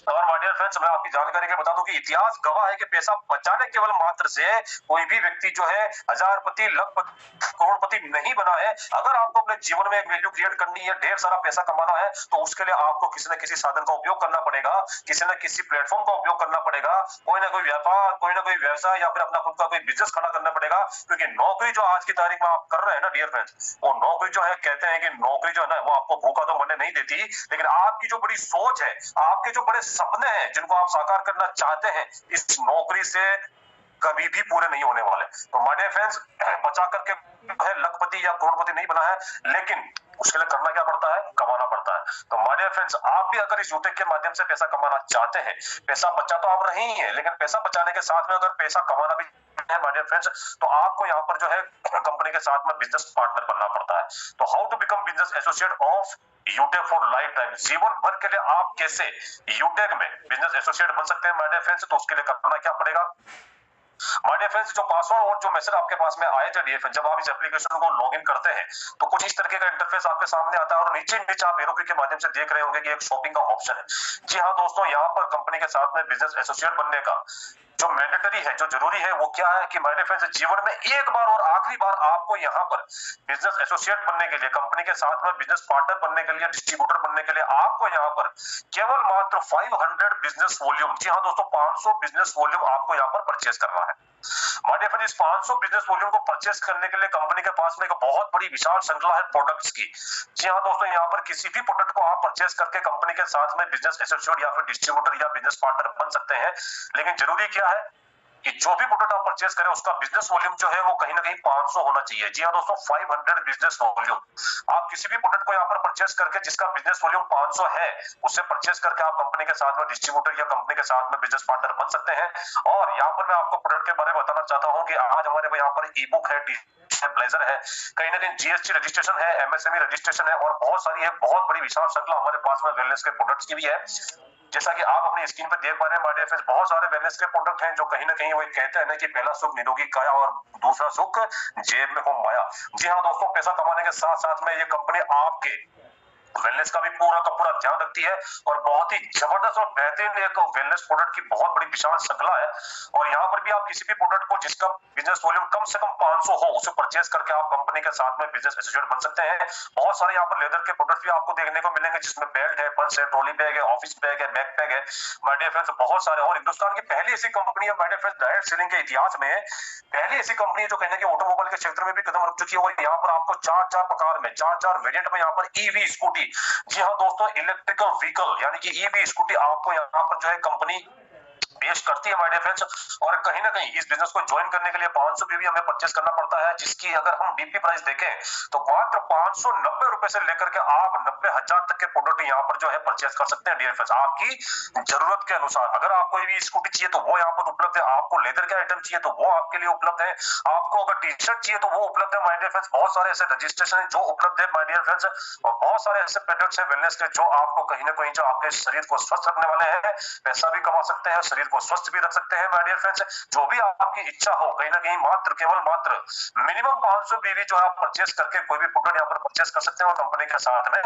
और माय डियर फ्रेंड्स, मैं आपकी जानकारी के बता दूं कि इतिहास गवाह है कि पैसा बचाने केवल मात्र से कोई भी व्यक्ति जो है हजारपति, लखपति, करोड़पति नहीं बना है। अगर आपको अपने जीवन में एक वैल्यू क्रिएट करनी है, ढेर सारा पैसा कमाना है, तो उसके लिए आपको किसी न किसी साधन का उपयोग करना पड़ेगा, किसी न किसी प्लेटफॉर्म का उपयोग करना पड़ेगा, कोई ना कोई व्यापार, कोई ना कोई व्यवसाय या फिर अपना खुद का कोई बिजनेस खड़ा करना पड़ेगा। क्योंकि नौकरी जो आज की तारीख में आप कर रहे हैं ना डियर फ्रेंड्स, वो नौकरी जो है, कहते हैं कि नौकरी जो है ना वो आपको भूखा तो मरने नहीं देती, लेकिन आपकी जो बड़ी सोच है, आपके जो बड़े सपने हैं जिनको आप साकार करना चाहते हैं, इस नौकरी से कभी भी पूरे नहीं होने वाले। तो माय डियर फ्रेंड्स, बचा करके है लखपति या करोड़पति नहीं बना है, लेकिन उसके लिए करना क्या पड़ता है, कमाना पड़ता है। तो माय डियर फ्रेंड्स, आप भी अगर इस यूटेक के माध्यम से पैसा कमाना चाहते हैं, पैसा बचा तो आप रहे ही हैं, लेकिन पैसा बचाने के साथ में अगर पैसा कमाना भी है माय डियर फ्रेंड्स, तो आपको यहाँ पर जो है कंपनी के साथ में बिजनेस पार्टनर बनना पड़ता है। तो how to become business associate of Utech for life time, जीवन भर के लिए आप कैसे यूटेक में बिजनेस एसोसिएट बन सकते हैं माय डियर फ्रेंड्स, तो उसके लिए करना क्या पड़ेगा। माय डियर फ्रेंड्स, जो पासवर्ड और जो मैसेज आपके पास में आए थे डियर फ्रेंड्स, जब आप इस एप्लीकेशन को लॉगिन करते हैं तो कुछ इस तरीके का इंटरफेस आपके सामने आता है और नीचे नीचे आप एरो की के माध्यम से देख रहे होंगे कि एक शॉपिंग का ऑप्शन है। जी हाँ दोस्तों, यहाँ पर कंपनी के साथ में बिजनेस एसोसिएट बनने का जो मैंडेटरी है, जो जरूरी है, वो क्या है कि माय डियर फ्रेंड्स, जीवन में एक बार और आखिरी बार आपको यहाँ पर बिजनेस एसोसिएट बनने के लिए, कंपनी के साथ में बिजनेस पार्टनर बनने के लिए, डिस्ट्रीब्यूटर बनने के लिए आपको यहाँ पर केवल मात्र 500 बिजनेस वॉल्यूम, जी हाँ दोस्तों, 500 बिजनेस वॉल्यूम आपको यहाँ पर परचेज करना है। My dear friends, 500 business volume को परचेस करने के लिए कंपनी के पास में एक बहुत बड़ी विशाल श्रृंखला है प्रोडक्ट्स की। जी हाँ दोस्तों, यहाँ पर किसी भी प्रोडक्ट को आप परचेस करके कंपनी के साथ में बिजनेस एसोसिएट या फिर डिस्ट्रीब्यूटर या बिजनेस पार्टनर बन सकते हैं। लेकिन जरूरी क्या है कि जो भी प्रोडक्ट आप परचेस करें उसका बिजनेस वॉल्यूम जो है वो कहीं ना कहीं 500 होना चाहिए। जी हाँ दोस्तों, 500 बिजनेस वॉल्यूम। आप किसी भी प्रोडक्ट को यहाँ पर परचेस करके जिसका बिजनेस वॉल्यूम 500 है, उससे परचेस करके आप कंपनी के साथ में डिस्ट्रीब्यूटर या कंपनी के साथ में बिजनेस पार्टनर बन सकते हैं। और यहाँ पर मैं आपको प्रोडक्ट के बारे में बताना चाहता हूँ कि आज हमारे यहाँ पर ई बुक है, ब्लेजर है, कहीं ना कहीं जीएसटी रजिस्ट्रेशन है, एमएसएमई रजिस्ट्रेशन है और बहुत सारी है, बहुत बड़ी विशाल श्रृंखला हमारे पास में वेलनेस के प्रोडक्ट्स की भी है। जैसा कि आप अपनी स्क्रीन पर देख पा रहे हैं माय डियर फ्रेंड्स, बहुत सारे वेलनेस के प्रोडक्ट हैं जो कहीं ना कहीं वो कहते हैं ना कि पहला सुख निरोगी काया और दूसरा सुख जेब में हो माया। जी हाँ दोस्तों, पैसा कमाने के साथ साथ में ये कंपनी आपके वेलनेस का भी पूरा का पूरा ध्यान रखती है और बहुत ही जबरदस्त और बेहतरीन एक वेलनेस प्रोडक्ट की बहुत बड़ी विशाल श्रृंखला है। और यहाँ पर भी आप किसी भी प्रोडक्ट को जिसका बिजनेस वॉल्यूम कम से कम 500 हो उसे परचेज करके आप कंपनी के साथ में बिजनेस एसोसिएट बन सकते हैं। बहुत सारे यहाँ पर लेदर के प्रोडक्ट भी आपको देखने को मिलेंगे जिसमें बेल्ट है, पर्स है, ट्रॉली बैग है, ऑफिस बैग है, बैक पैक है, माय डियर फ्रेंड्स बहुत सारे। और हिंदुस्तान की पहली ऐसी कंपनी है my dear friends, direct selling के इतिहास में पहली ऐसी कंपनी है जो कहने के ऑटोमोबाइल के क्षेत्र में भी कदम रख चुकी है। और यहाँ पर आपको चार प्रकार में चार वेरिएंट में यहाँ पर ईवी स्कूटी, जी हाँ दोस्तों, इलेक्ट्रिकल व्हीकल यानी कि ईवी स्कूटी आपको यहाँ पर जो है कंपनी पेश करती है माय डियर फ्रेंड्स। और कहीं ना कहीं इस बिजनेस को ज्वाइन करने के लिए 500 बीवी हमें परचेस करना पड़ता है, जिसकी अगर हम डीपी प्राइस देखें तो मात्र 590 रुपए से लेकर के आप 90,000 तक के प्रोडक्ट यहाँ पर जो है परचेस कर सकते हैं डियर फ्रेंड्स, आपकी जरूरत के अनुसार। अगर आपको ये स्कूटी चाहिए तो वो यहाँ पर उपलब्ध है, आपको लेदर के आइटम चाहिए तो वो आपके लिए उपलब्ध है, आपको अगर टी शर्ट चाहिए तो वो उपलब्ध है माय डियर फ्रेंड्स। बहुत सारे ऐसे रजिस्ट्रेशन है जो उपलब्ध है माय डियर फ्रेंड्स, और बहुत सारे ऐसे प्रोडक्ट्स है वेलनेस के जो आपको कहीं ना कहीं जो आपके शरीर को स्वस्थ रखने वाले हैं, पैसा भी कमा सकते हैं, शरीर को स्वस्थ भी रख सकते हैं माय डियर फ्रेंड्स। जो भी आपकी इच्छा हो कहीं ना कहीं मात्र केवल मात्र मिनिमम 500 बीवी जो आप परचेस करके कोई भी प्रोडक्ट यहाँ पर परचेस कर सकते हैं और कंपनी के साथ में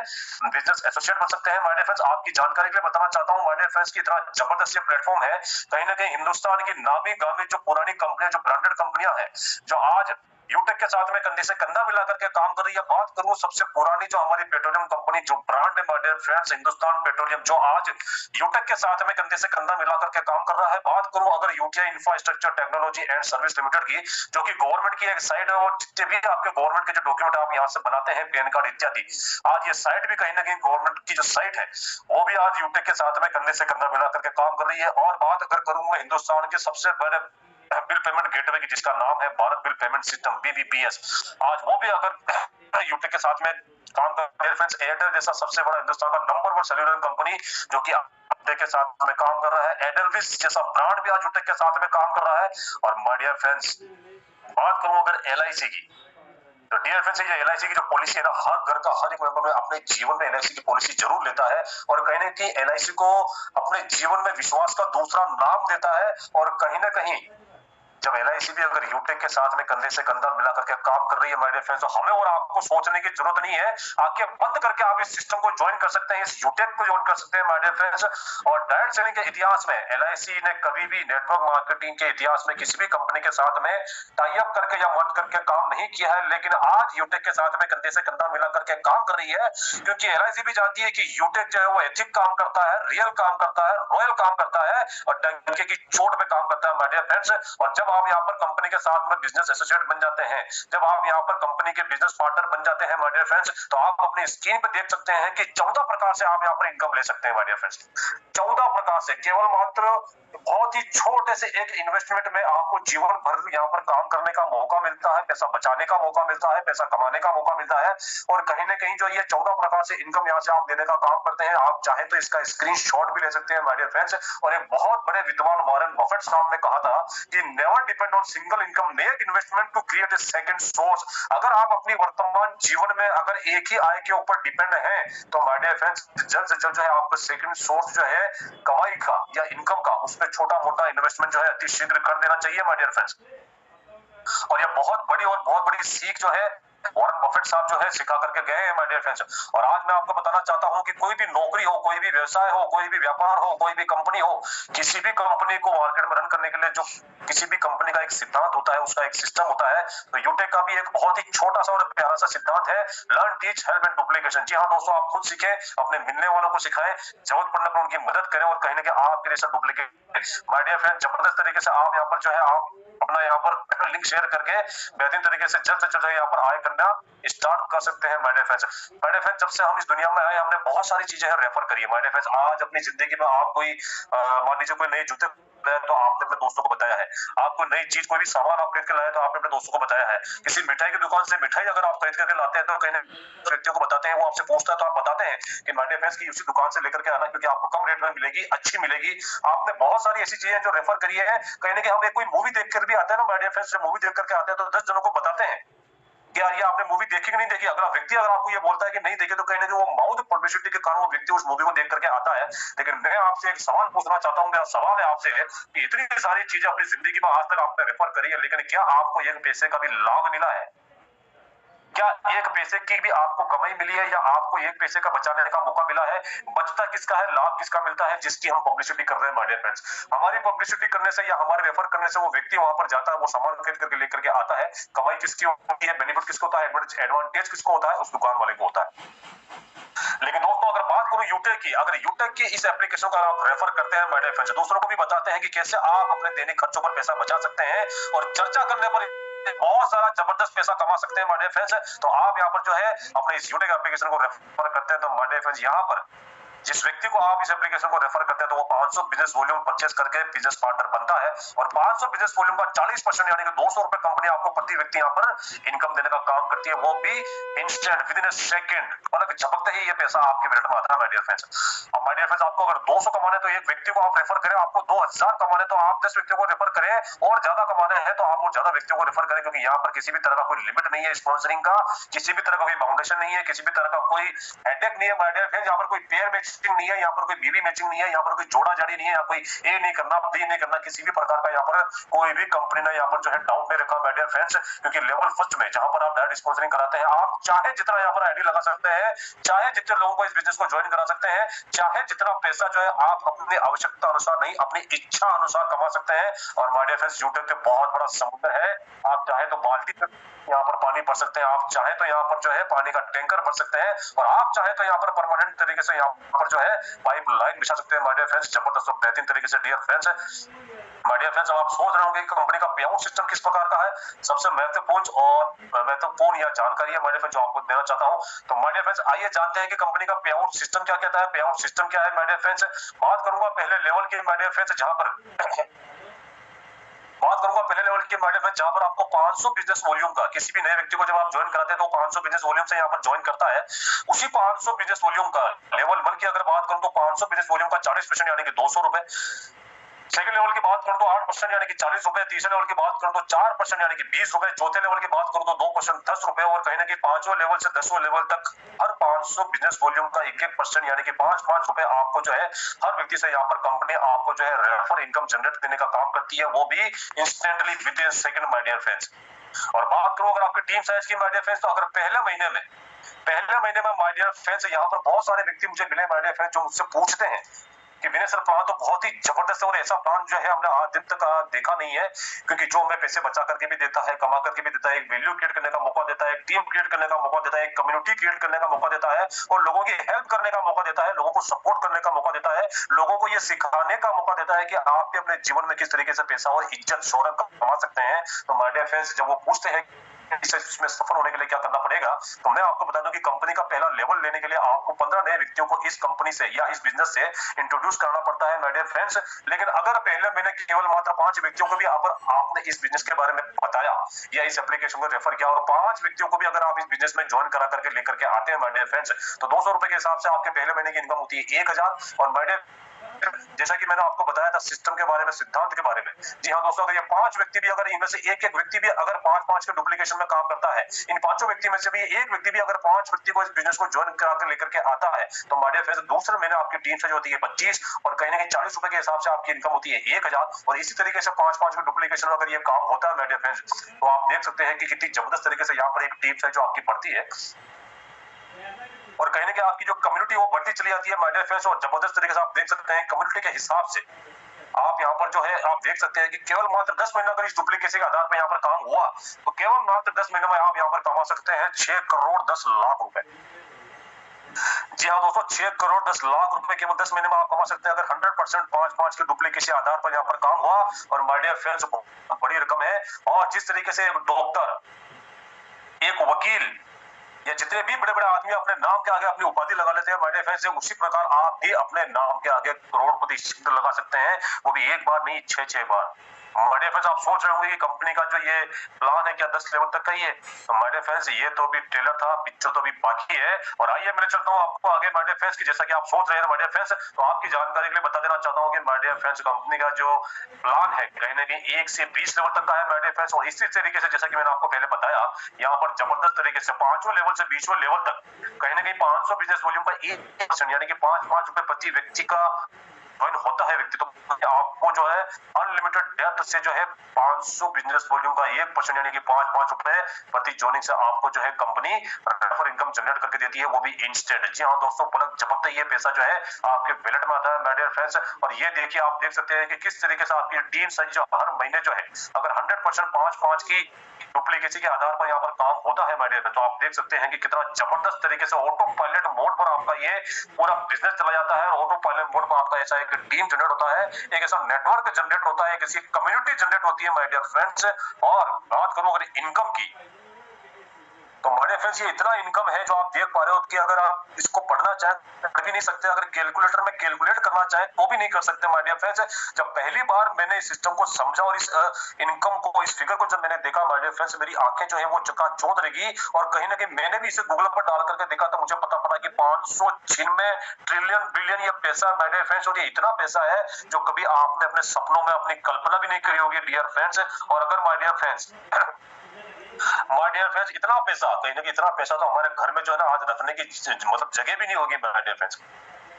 बिजनेस एसोसिएट बन सकते हैं माय डियर फ्रेंड्स। आपकी जानकारी के लिए बताना चाहता हूँ माय डियर फ्रेंड्स की इतना जबरदस्त ये प्लेटफॉर्म है, कहीं ना कहीं हिंदुस्तान की नामी गामी जो पुरानी कंपनियां जो ब्रांडेड कंपनियां हैं जो आज यूटेक के साथ में कंधे से कंधा मिलाकर के काम कर रही है। बात करूं सबसे पुरानी जो हमारी पेट्रोलियम कंपनी जो ब्रांड है my dear friends Hindustan petroleum, जो आज यूटेक के साथ में कंधे से कंधा मिलाकर के काम कर रहा है। बात करूं अगर UTI infrastructure technology and service limited की, जो कि गवर्नमेंट की एक साइट है, और जितने भी आपके गवर्नमेंट के जो डॉक्यूमेंट आप यहाँ से बनाते हैं पैन कार्ड इत्यादि, आज ये साइट भी कहीं ना कहीं गवर्नमेंट की जो साइट है वो भी आज यूटेक के साथ में कंधे से कंधा मिलाकर के काम कर रही है। और बात अगर करूं मैं हिंदुस्तान के सबसे बड़े बिल पेमेंट गेटवे की जिसका नाम है Bharat bill payment system BBPS, आज वो भी अगर यूटेक के साथ में काम कर रहे हैं फ्रेंड्स। एयरटेल जैसा सबसे बड़ा हिंदुस्तान का नंबर 1 सेल्यूलर कंपनी जो कि यूटेक के साथ में काम कर रहा है, एडलविस जैसा ब्रांड भी आज यूटेक के साथ में काम कर रहा है। और माय डियर फ्रेंड्स बात करूं अगर एलआईसी की, तो डियर फ्रेंड्स ये एलआईसी की जो पॉलिसी है ना, हर घर का हर एक मेंबर में अपने जीवन में एलआईसी की पॉलिसी जरूर लेता है और कहीं ना कहीं एलआईसी को अपने जीवन में विश्वास का दूसरा नाम देता है। और कहीं ना कहीं जब एलआईसी भी अगर यूटेक के साथ में कंधे से कंधा मिला करके काम कर रही है माय डियर फ्रेंड्स, तो हमें और आपको सोचने की जरूरत नहीं है, आंखें बंद करके आप इस सिस्टम को ज्वाइन कर सकते हैं, इस यूटेक को ज्वाइन कर सकते हैं माय डियर फ्रेंड्स। और डायरेक्ट सेलिंग के इतिहास में एलआईसी ने कभी भी नेटवर्क मार्केटिंग के इतिहास में किसी भी कंपनी के साथ में टाई अप करके या मर्ज करके काम नहीं किया है, लेकिन आज यूटेक के साथ में कंधे से कंधा मिला करके काम कर रही है, क्योंकि एलआईसी भी जानती है कि यूटेक जो है वो एथिक काम करता है, रियल काम करता है, रॉयल काम करता है और डंके की चोट पे काम करता है माय डियर फ्रेंड्स। और जब आप यहाँ पर कंपनी के साथ में बिजनेस एसोसिएट बन जाते हैं, जब आप यहाँ पर कंपनी के बिजनेस पार्टनर बन जाते हैं माय डियर फ्रेंड्स, तो आप अपनी स्क्रीन पे देख सकते हैं कि 14 प्रकार से आप यहाँ पर इनकम ले सकते हैं माय डियर फ्रेंड्स। 14 प्रकार से केवल मात्र बहुत ही छोटे से एक इन्वेस्टमेंट में आपको जीवन भर यहाँ पर काम करने का मौका मिलता है, पैसा बचाने का मौका मिलता है, पैसा कमाने का मौका मिलता है। और कहीं ना कहीं जो ये 14 प्रकार से इनकम यहाँ से आप देने का काम करते हैं, आप चाहे तो इसका स्क्रीनशॉट भी ले सकते हैं माय डियर फ्रेंड्स। और एक बहुत बड़े विद्वान वॉरेन बफेट साहब ने कहा था कि never depend on single income, make investment to create a second source. अगर आप अपनी वर्तमान जीवन में अगर एक ही आय के ऊपर डिपेंड है तो माय डियर फ्रेंड्स जल्द से जल्द जो है आपका सेकंड सोर्स जो है कमाई का या इनकम का, उसमें छोटा मोटा इन्वेस्टमेंट जो है अति शीघ्र कर देना चाहिए माय डियर फ्रेंड्स। और ये बहुत बड़ी और बहुत बड़ी सीख जो है वॉरेन बफेट साहब जो है सिखा करके गए हैं माय डियर फ्रेंड्स। और आज मैं आपको बताना चाहता हूं कि कोई भी नौकरी हो, कोई भी व्यवसाय हो, कोई भी व्यापार हो, कोई भी कंपनी हो, किसी भी कंपनी को मार्केट में रन करने के लिए जो किसी भी कंपनी का एक सिद्धांत होता है, उसका एक सिस्टम होता है, तो यूटेक का भी एक बहुत ही छोटा सा और प्यारा सा सिद्धांत है, learn teach help and duplication. जी हाँ दोस्तों, आप खुद सीखें, अपने मिलने वालों को सिखाएं, जरूरत पड़ने पर उनकी मदद करें और कहीं ना कहीं आपके लिए डुप्लीकेट माय डियर फ्रेंड जबरदस्त तरीके से आप यहाँ पर जो है आप अपना यहाँ पर लिंक शेयर करके बेहतरीन तरीके से जल्द से जल्द यहाँ पर आय करना स्टार्ट कर सकते हैं my dear friends. My dear friends, जब से हम इस दुनिया में आए हमने बहुत सारी चीजें रेफर करी है माय डियर फ्रेंड्स। आज अपनी जिंदगी में आप कोई मान लीजिए कोई नए जूते तो आपने अपने दोस्तों को बताया है, आप कोई नई चीज कोई भी सामान आप खरीद के लाए तो आपने अपने दोस्तों को बताया है, किसी मिठाई की दुकान से मिठाई अगर आप खरीद करके लाते हैं तो कहीं व्यक्तियों को बताते हैं, वो आपसे पूछता है तो आप बताते हैं कि माय डियर फ्रेंड्स की उसी दुकान से लेकर के आना क्योंकि आपको कम रेट में मिलेगी, अच्छी मिलेगी। आपने बहुत सारी ऐसी चीजें जो रेफर करी है, कहीं ना कहीं हम एक कोई मूवी देख कर भी आते हैं ना माय डियर फ्रेंड्स, जब मूवी देख करके आते हैं तो 10 जनों को बताते हैं कि यार ये आपने मूवी देखी कि नहीं देखी। अगला व्यक्ति अगर आपको ये बोलता है कि नहीं देखी तो कहीं ना कहीं वो माउथ पब्लिसिटी के कारण वो व्यक्ति उस मूवी को देख करके आता है। लेकिन मैं आपसे एक सवाल पूछना चाहता हूं, मेरा सवाल है आपसे कि इतनी सारी चीजें अपनी जिंदगी में आज तक आपने रेफर करी है, लेकिन क्या आपको एक पैसे का भी लाभ मिला है? क्या एक पैसे की भी आपको कमाई मिली है या आपको एक पैसे का बचाने का मौका मिला है? बचता किसका है, लाभ किसका मिलता है? जिसकी हम पब्लिसिटी कर रहे हैं माय डियर फ्रेंड्स। हमारी पब्लिसिटी करने से या हमारे रेफर करने से वो व्यक्ति वहां पर जाता है, वो सामान खरीद करके लेकर के आता है। कमाई किसकी होती है, बेनिफिट किसको होता है, एडवांटेज किसको होता है? उस दुकान वाले को होता है। लेकिन दोस्तों अगर बात करूं यूटेक की, अगर यूटेक की इस एप्लीकेशन का आप रेफर करते हैं माय डियर फ्रेंड्स, दूसरों को भी बताते हैं कि कैसे आप अपने दैनिक खर्चों पर पैसा बचा सकते हैं और चर्चा करने पर बहुत सारा जबरदस्त पैसा कमा सकते हैं माय डियर फ्रेंड्स, तो आप यहाँ पर जो है अपने इस यूटेक एप्लीकेशन को रेफर करते हैं तो माय डियर फ्रेंड्स यहाँ पर जिस व्यक्ति को आप इस एप्लीकेशन को रेफर करते हैं तो वो 500 बिजनेस वॉल्यूम परचेस करके बिजनेस पार्टनर बनता है और 500 बिजनेस वॉल्यूम का 40% यानी कि 200 रुपए कंपनी आपको प्रति व्यक्ति यहाँ पर इनकम देने का काम करती है, वो भी instant with in A second, मतलब झपकते ही ये पैसा आपके वैलेट में आता है माय डियर फ्रेंड्स। अब माय डियर फ्रेंड्स आपको अगर 200 कमाने तो एक व्यक्ति को आप रेफर करें, आपको 2000 कमाने तो आप 10 व्यक्तियों को रेफर करें और ज्यादा कमाने हैं तो आप और ज्यादा व्यक्तियों को रेफर करें, क्योंकि यहाँ पर किसी भी तरह का कोई लिमिट नहीं है स्पॉन्सरिंग का, किसी भी तरह का कोई बाउंडेशन नहीं है, किसी भी तरह का कोई हेडेक नहीं है माय डियर फ्रेंड्स। यहाँ पर कोई पेयर मैचिंग नहीं है, यहाँ पर कोई बीवी मैचिंग नहीं है, यहाँ पर कोई जोड़ा जाड़ी नहीं है, यहाँ कोई ए नहीं करना, बी नहीं करना, किसी भी प्रकार का यहाँ पर कोई भी कंपनी ने यहाँ पर जो है डाउट नहीं रखा माय डियर फ्रेंड्स, क्योंकि लेवल फर्स्ट में जहां पर आप डायरेक्ट स्पॉन्सरिंग कराते हैं, आप चाहे जितना यहाँ पर आईडी लगा सकते हैं, चाहे जितने लोगों को इस बिजनेस को ज्वाइन करा सकते हैं, चाहे जितना पैसा जो है आप अपनी आवश्यकता अनुसार नहीं अपनी इच्छा अनुसार कमा सकते हैं। और माय डियर फ्रेंड्स यूट्यूब पे बहुत बड़ा समुद्र है, आप चाहे तो बाल्टी यहाँ पर पानी भर सकते हैं, आप चाहे तो यहाँ पर जो है पानी का टैंकर भर सकते हैं और आप चाहे तो यहाँ पर परमानेंट तरीके से यहाँ पर जो है पाइप लाइन बिछा सकते हैं माय डियर फ्रेंड्स, जबरदस्त और बेहतरीन तरीके से dear friends. My dear friends आप सोच रहे होंगे कि कंपनी का पे आउट सिस्टम किस प्रकार का है, सबसे महत्वपूर्ण यह जानकारी है माय डियर फ्रेंड्स जो आपको देना चाहता हूं। तो माय डियर फ्रेंड्स आइए जानते हैं कि कंपनी का पे आउट सिस्टम क्या कहता है, पे आउट सिस्टम क्या है माय डियर फ्रेंड्स। बात करूंगा पहले लेवल की माय डियर फ्रेंड्स, जहां पर बात करूंगा पहले लेवल की माय डियर फ्रेंड्स, जहां पर आपको 500 बिजनेस वॉल्यूम का किसी भी नए व्यक्ति को जब आप ज्वाइन कराते हैं तो 500 बिजनेस वॉल्यूम से यहाँ पर ज्वाइन करता है। उसी 500 बिजनेस वॉल्यूम का लेवल 1 की अगर बात करूं तो 500 बिजनेस वॉल्यूम का 40% यानी कि 200 रुपए, सेकंड लेवल की बात करूं तो 8% यानी कि 40 रुपए, तीसरे लेवल की बात करूं तो 4% यानी कि 20 रुपए, चौथे लेवल की बात करूं तो 2% 10 रुपए और कहीं ना कहीं पांचवें लेवल से 10वें लेवल तक हर 500 बिजनेस वॉल्यूम का 1-1% यानी कि 5-5 रुपए आपको जो है हर व्यक्ति से यहाँ पर कंपनी आपको जो है रेफर इनकम जनरेट करने का काम करती है, वो भी instantly within second my dear friends. और बात करूं अगर आपकी टीम साइज की माय डियर फ्रेंड्स, तो अगर पहले महीने में माय डियर फ्रेंड्स यहाँ पर बहुत सारे व्यक्ति मुझे मिले माय डियर फ्रेंड्स जो मुझसे पूछते हैं कि विनय सर प्लान तो बहुत ही जबरदस्त है और ऐसा प्लान जो है हमने आज दिन तक देखा नहीं है, क्योंकि जो हमें पैसे बचा करके भी देता है, कमा करके भी देता है, एक वैल्यू क्रिएट करने का मौका देता है, एक टीम क्रिएट करने का मौका देता है, एक कम्युनिटी क्रिएट करने का मौका देता है और लोगों की हेल्प करने का मौका देता है, लोगों को सपोर्ट करने का मौका देता है, लोगों को ये सिखाने का मौका देता है कि आप भी अपने जीवन में किस तरीके से पैसा और इज्जत शोहरत कमा सकते हैं। तो माय डियर फ्रेंड्स जब वो पूछते हैं इसमें सफल होने के लिए क्या करना पड़ेगा, तो मैं आपको बता दूं कि कंपनी का पहला लेवल लेने के लिए आपको 15 नए व्यक्तियों को इस कंपनी से या इस बिजनेस से इंट्रोड्यूस करना पड़ता है माय डियर फ्रेंड्स। लेकिन अगर पहले मैंने केवल मात्र 5 व्यक्तियों को भी आपने इस बिजनेस के बारे में बताया या इस एप्लीकेशन को रेफर किया और 5 व्यक्तियों को भी अगर आप इस बिजनेस में ज्वाइन करा करके लेकर के आते हैं माय डियर फ्रेंड्स, तो 200 रुपए के हिसाब से आपके पहले महीने की इनकम होती है 1000। और माय डियर जैसा कि मैंने आपको बताया था सिस्टम के बारे में, सिद्धांत के बारे में, जी हाँ दोस्तों, अगर ये 5 व्यक्ति भी अगर इनमें से एक व्यक्ति भी अगर 5-5 के डुप्लीकेशन में काम करता है, इन 5 व्यक्ति में से भी एक व्यक्ति भी अगर 5 व्यक्ति को इस बिजनेस को ज्वाइन करा कर लेकर के आता है, तो माय डियर फ्रेंड्स दूसरे महीने आपकी टीम से जो होती है 25 और कहीं ना कहीं 40 रुपए के हिसाब से आपकी इनकम होती है 1000। और इसी तरीके से 5-5 के डुप्लीकेशन में अगर ये काम होता है माय डियर फ्रेंड्स, तो आप देख सकते हैं कि कितनी जबरदस्त तरीके से यहाँ पर एक टीम से जो आपकी बढ़ती है और कहीं ना कहीं आपकी जो कम्युनिटी वो बढ़ती चली जाती है माय डियर फ्रेंड्स। और जबरदस्त तरीके से आप देख सकते हैं कम्युनिटी के हिसाब से आप यहाँ पर जो है आप देख सकते हैं कि केवल मात्र 10 महीना अगर इस डुप्लीकेसी के आधार पर यहाँ पर काम हुआ तो केवल मात्र 10 महीने में आप यहाँ पर कमा सकते हैं 6 करोड़ 10 लाख रुपए। जी हाँ दोस्तों, 6 करोड़ 10 लाख रुपए केवल 10 महीने में आप कमा सकते हैं अगर 100% 5-5 के डुप्लीकेसी आधार पर यहाँ पर काम हुआ। और माय डियर फ्रेंड्स बहुत बड़ी रकम है। और जिस तरीके से एक डॉक्टर, एक वकील या जितने भी बड़े बड़े आदमी अपने नाम के आगे अपनी उपाधि लगा लेते हैं माय डियर फ्रेंड्स, उसी प्रकार आप भी अपने नाम के आगे करोड़पति शब्द लगा सकते हैं, वो भी एक बार नहीं 6-6 बार। माय डियर फ्रेंड्स आप सोच रहे होंगे कि कंपनी का जो ये प्लान है क्या 10 लेवल तक का ही है, तो माय डियर फ्रेंड्स ये तो अभी ट्रेलर था, पिक्चर तो अभी बाकी है। और आइए मैं चलता हूँ आपको आगे माय डियर फ्रेंड्स की, जैसा कि आप सोच रहे हैं माय डियर फ्रेंड्स, तो आपकी जानकारी के लिए बता देना चाहता हूँ कि माय डियर फ्रेंड्स कंपनी का जो प्लान है कहीं ना कहीं 1 से 20 लेवल तक का है माय डियर फ्रेंड्स। और इसी तरीके से जैसा कि मैंने आपको पहले बताया, यहाँ पर जबरदस्त तरीके से 5वें लेवल से 20वें लेवल तक कहीं ना कहीं 500 बिजनेस वॉल्यूम का 1% यानी कि 5-5 रुपए प्रति व्यक्ति का ज्वाइन होता है व्यक्ति, तो आपको जो है अनलिमिटेड डेप्थ से जो है 500 बिजनेस वॉल्यूम का 1% यानी कि 5-5 रुपए प्रति ज्वाइनिंग से आपको जो है कंपनी रेफर इनकम जनरेट करके देती है, वो भी इंस्टेंट। जी हाँ दोस्तों, पलक झपकते ये पैसा जो है आपके वैलेट में आता है माय डियर फ्रेंड्स। और ये देखिए, आप देख सकते हैं कि किस तरीके से आपकी टीम साइज जो हर महीने जो है अगर 100% 5-5 की डुप्लीकेसी के आधार पर यहाँ पर काम होता है माय डियर फ्रेंड्स, तो आप देख सकते हैं कि कितना जबरदस्त तरीके से ऑटो पायलट मोड पर आपका ये पूरा बिजनेस चला जाता है। ऑटो पायलट मोड पर आपका ऐसा एक टीम जनरेट होता है, एक ऐसा नेटवर्क जनरेट होता है, किसी कम्युनिटी जनरेट होती है माय डियर फ्रेंड्स। और बात करूं अगर इनकम की, तो माय डियर फ्रेंड्स ये इतना इनकम है जो आप देख पा रहे हो कि अगर आप इसको पढ़ना चाहें पढ़ भी नहीं सकते, अगर कैलकुलेटर में कैलकुलेट करना चाहें तो भी नहीं कर सकते माय डियर फ्रेंड्स। जब पहली बार मैंने इस सिस्टम को समझा और इस इनकम को, इस फिगर को जब मैंने देखा माय डियर फ्रेंड्स, मेरी आंखें जो है वो चकाचौंध रही। और कहीं ना कहीं मैंने भी इसे गूगल पर डाल करके देखा तो मुझे पता पड़ा कि 596 ट्रिलियन बिलियन ये पैसा माय डियर फ्रेंड्स, और ये इतना पैसा है जो कभी आपने अपने सपनों में अपनी कल्पना भी नहीं करी होगी डियर फ्रेंड्स। और अगर माय डियर फ्रेंड्स इतना पैसा, कहीं ना कहीं इतना पैसा तो हमारे घर में जो है ना आज रखने की मतलब जगह भी नहीं होगी माय डियर फ्रेंड्स।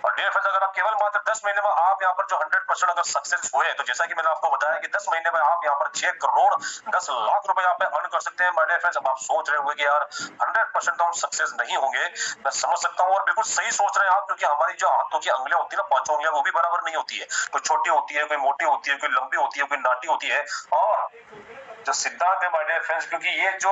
और डियर फ्रेंड्स, अगर आप केवल मात्र 10 महीने में आप यहाँ पर जो 100% अगर सक्सेस हुए, तो जैसा कि मैंने आपको बताया कि 10 महीने में आप यहाँ पर 6 करोड़ 10 लाख रुपए यहाँ पे अर्न कर सकते हैं माय डियर फ्रेंड्स। अब आप सोच रहे होंगे कि यार 100% तो हम सक्सेस नहीं होंगे, मैं समझ सकता हूँ, और बिल्कुल सही सोच रहे हैं आप, क्योंकि हमारी जो हाथों की अंगलियां होती है ना, 5 उंगलियां, वो भी बराबर नहीं होती है, कोई छोटी होती है, कोई मोटी होती है, कोई लंबी होती है, कोई नाटी होती है। और जो सिद्धांत है माय डियर फ्रेंड्स, क्योंकि ये जो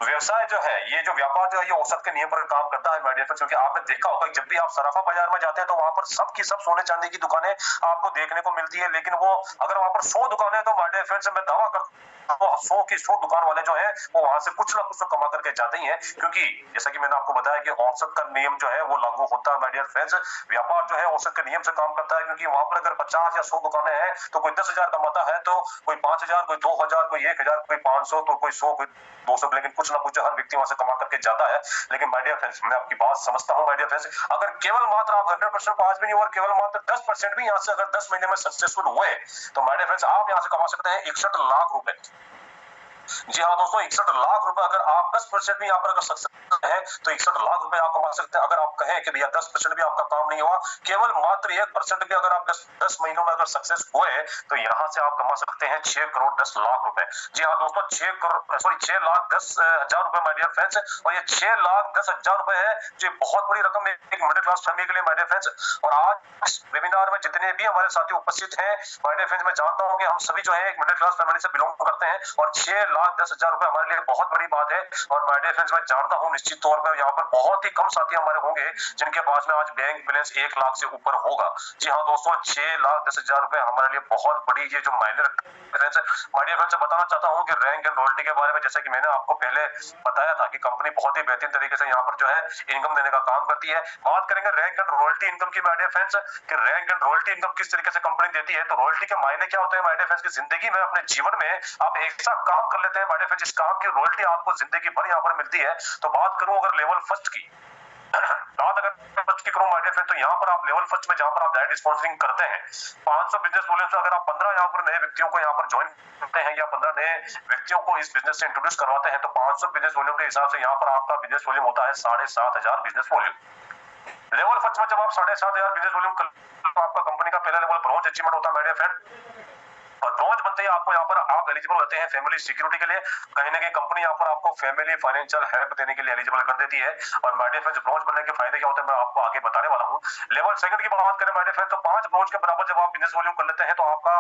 व्यवसाय जो है, ये जो व्यापार जो है, ये औसत के नियम पर काम करता है माय डियर फ्रेंड्स। क्योंकि आपने देखा होगा जब भी आप सराफा बाजार में जाते हैं तो वहां पर सब की सब सोने चांदी की दुकानें आपको देखने को मिलती है, लेकिन वो अगर वहां पर 100 दुकानें तो माय डियर फ्रेंड्स मैं दावा करता हूं 100 की 100 दुकान वाले जो है वो वहां से कुछ ना कुछ तो कमा करके जाते ही हैं। क्योंकि जैसा कि मैंने आपको बताया कि औसत का नियम जो है वो लागू होता है माय डियर फ्रेंड्स। व्यापार जो है औसत के नियम से काम करता है, क्योंकि वहां पर अगर 50 या 100 दुकानें हैं तो कोई 10,000 कमाता है, तो कोई 5,000, कोई 2,000, कोई 1,000, कोई 500, तो कोई 100, कोई 200, लेकिन कुछ ना कुछ हर व्यक्ति वहां से कमा करके जाता है। लेकिन माय डियर फ्रेंड्स, मैं आपकी बात समझता हूं माय डियर फ्रेंड्स, अगर केवल मात्र आप 100% पास भी नहीं और केवल मात्र 10% भी यहाँ से अगर 10 महीने में सक्सेसफुल हुए, तो माय डियर फ्रेंड्स आप यहाँ से कमा सकते हैं 61 लाख रुपए। जी हाँ दोस्तों, 61 लाख रुपए अगर आप 10% भी यहाँ पर अगर सक्सेस है तो 61 लाख रुपए आप कमा सकते हैं। अगर आप कहें कि भैया 10% भी आपका काम नहीं हुआ, केवल मात्र 1% भी अगर आप 10 महीनों में अगर सक्सेस हुए, तो यहाँ से आप कमा सकते हैं 6 करोड़ 10 लाख रुपए। जी हाँ दोस्तों, 6 लाख 10 हजार रुपए माय डियर फ्रेंड्स। और ये 6 लाख 10 हजार रुपए है, जो बहुत बड़ी रकम है एक मिडिल क्लास फैमिली के लिए माय डियर फ्रेंड्स। और आज इस वेबिनार में जितने भी हमारे साथी उपस्थित हैं माय डियर फ्रेंड्स, मैं जानता हूँ कि हम सभी जो है एक मिडिल क्लास फैमिली से बिलोंग करते हैं, और 6 लाख 10 हजार रुपए हमारे लिए बहुत बड़ी बात है। और माय डियर फ्रेंड्स, मैं जानता हूं निश्चित तौर पर यहाँ पर बहुत ही कम साथी हमारे होंगे जिनके पास में आज बैंक बैलेंस 1 लाख से ऊपर होगा। जी हाँ दोस्तों, 6 लाख 10 हजार रुपए हमारे लिए बहुत बड़ी ये जो मायने रखते हैं। माय डियर फ्रेंड्स, बताना चाहता हूँ कि रैंक एंड रॉयल्टी के बारे में, जैसे कि मैंने आपको पहले बताया था कि कंपनी बहुत ही बेहतरीन तरीके से यहाँ पर जो है इनकम देने का काम करती है। बात करेंगे रैंक एंड रॉयल्टी इनकम की माय डियर फ्रेंड्स, कि रैंक एंड रॉयल्टी इनकम किस तरीके से कंपनी देती है। तो रॉयल्टी के मायने क्या होते हैं माय डियर फ्रेंड्स, की जिंदगी में अपने जीवन में आप ऐसा काम कर लेते हैं माय डियर फ्रेंड्स, जिस काम की रॉयल्टी आपको जिंदगी भर यहाँ पर मिलती है। तो बात करूं अगर लेवल फर्स्ट की, बात अगर फर्स्ट की करूं माय डियर फ्रेंड, तो यहाँ पर आप लेवल फर्स्ट में जहां पर आप डायरेक्ट स्पॉन्सरिंग करते हैं 500 बिजनेस वॉल्यूम से अगर आप 15 यहाँ पर नए व्यक्तियों को यहाँ पर ज्वाइन करते हैं या 15 नए व्यक्तियों को इस बिजनेस से इंट्रोड्यूस करवाते हैं, तो 500 बिजनेस वॉल्यूम के हिसाब से यहाँ पर आपका बिजनेस वॉल्यूम होता है 7,500 बिजनेस वॉल्यूम। लेवल फर्स्ट में जब आप 7,500 बिजनेस वॉल्यूम कर, तो आपका कंपनी का पहला लेवल ब्रॉन्ज अचीवमेंट होता है माय डियर फ्रेंड। और ब्रॉन्ज बनते ही आपको यहाँ पर आप एलिजिबल होते हैं फैमिली सिक्योरिटी के लिए। कहीं ना कहीं कंपनी यहाँ पर आपको फैमिली फाइनेंशियल हेल्प देने के लिए एलिजिबल कर देती है। और माय डियर फ्रेंड्स, ब्रॉन्ज बनने के फायदे क्या होते हैं मैं आपको आगे बताने वाला हूँ। लेवल सेकंड की बात करें माय डियर फ्रेंड्स, तो 5 ब्रॉन्ज के बराबर जब आप बिजनेस वॉल्यूम कर लेते हैं तो आपका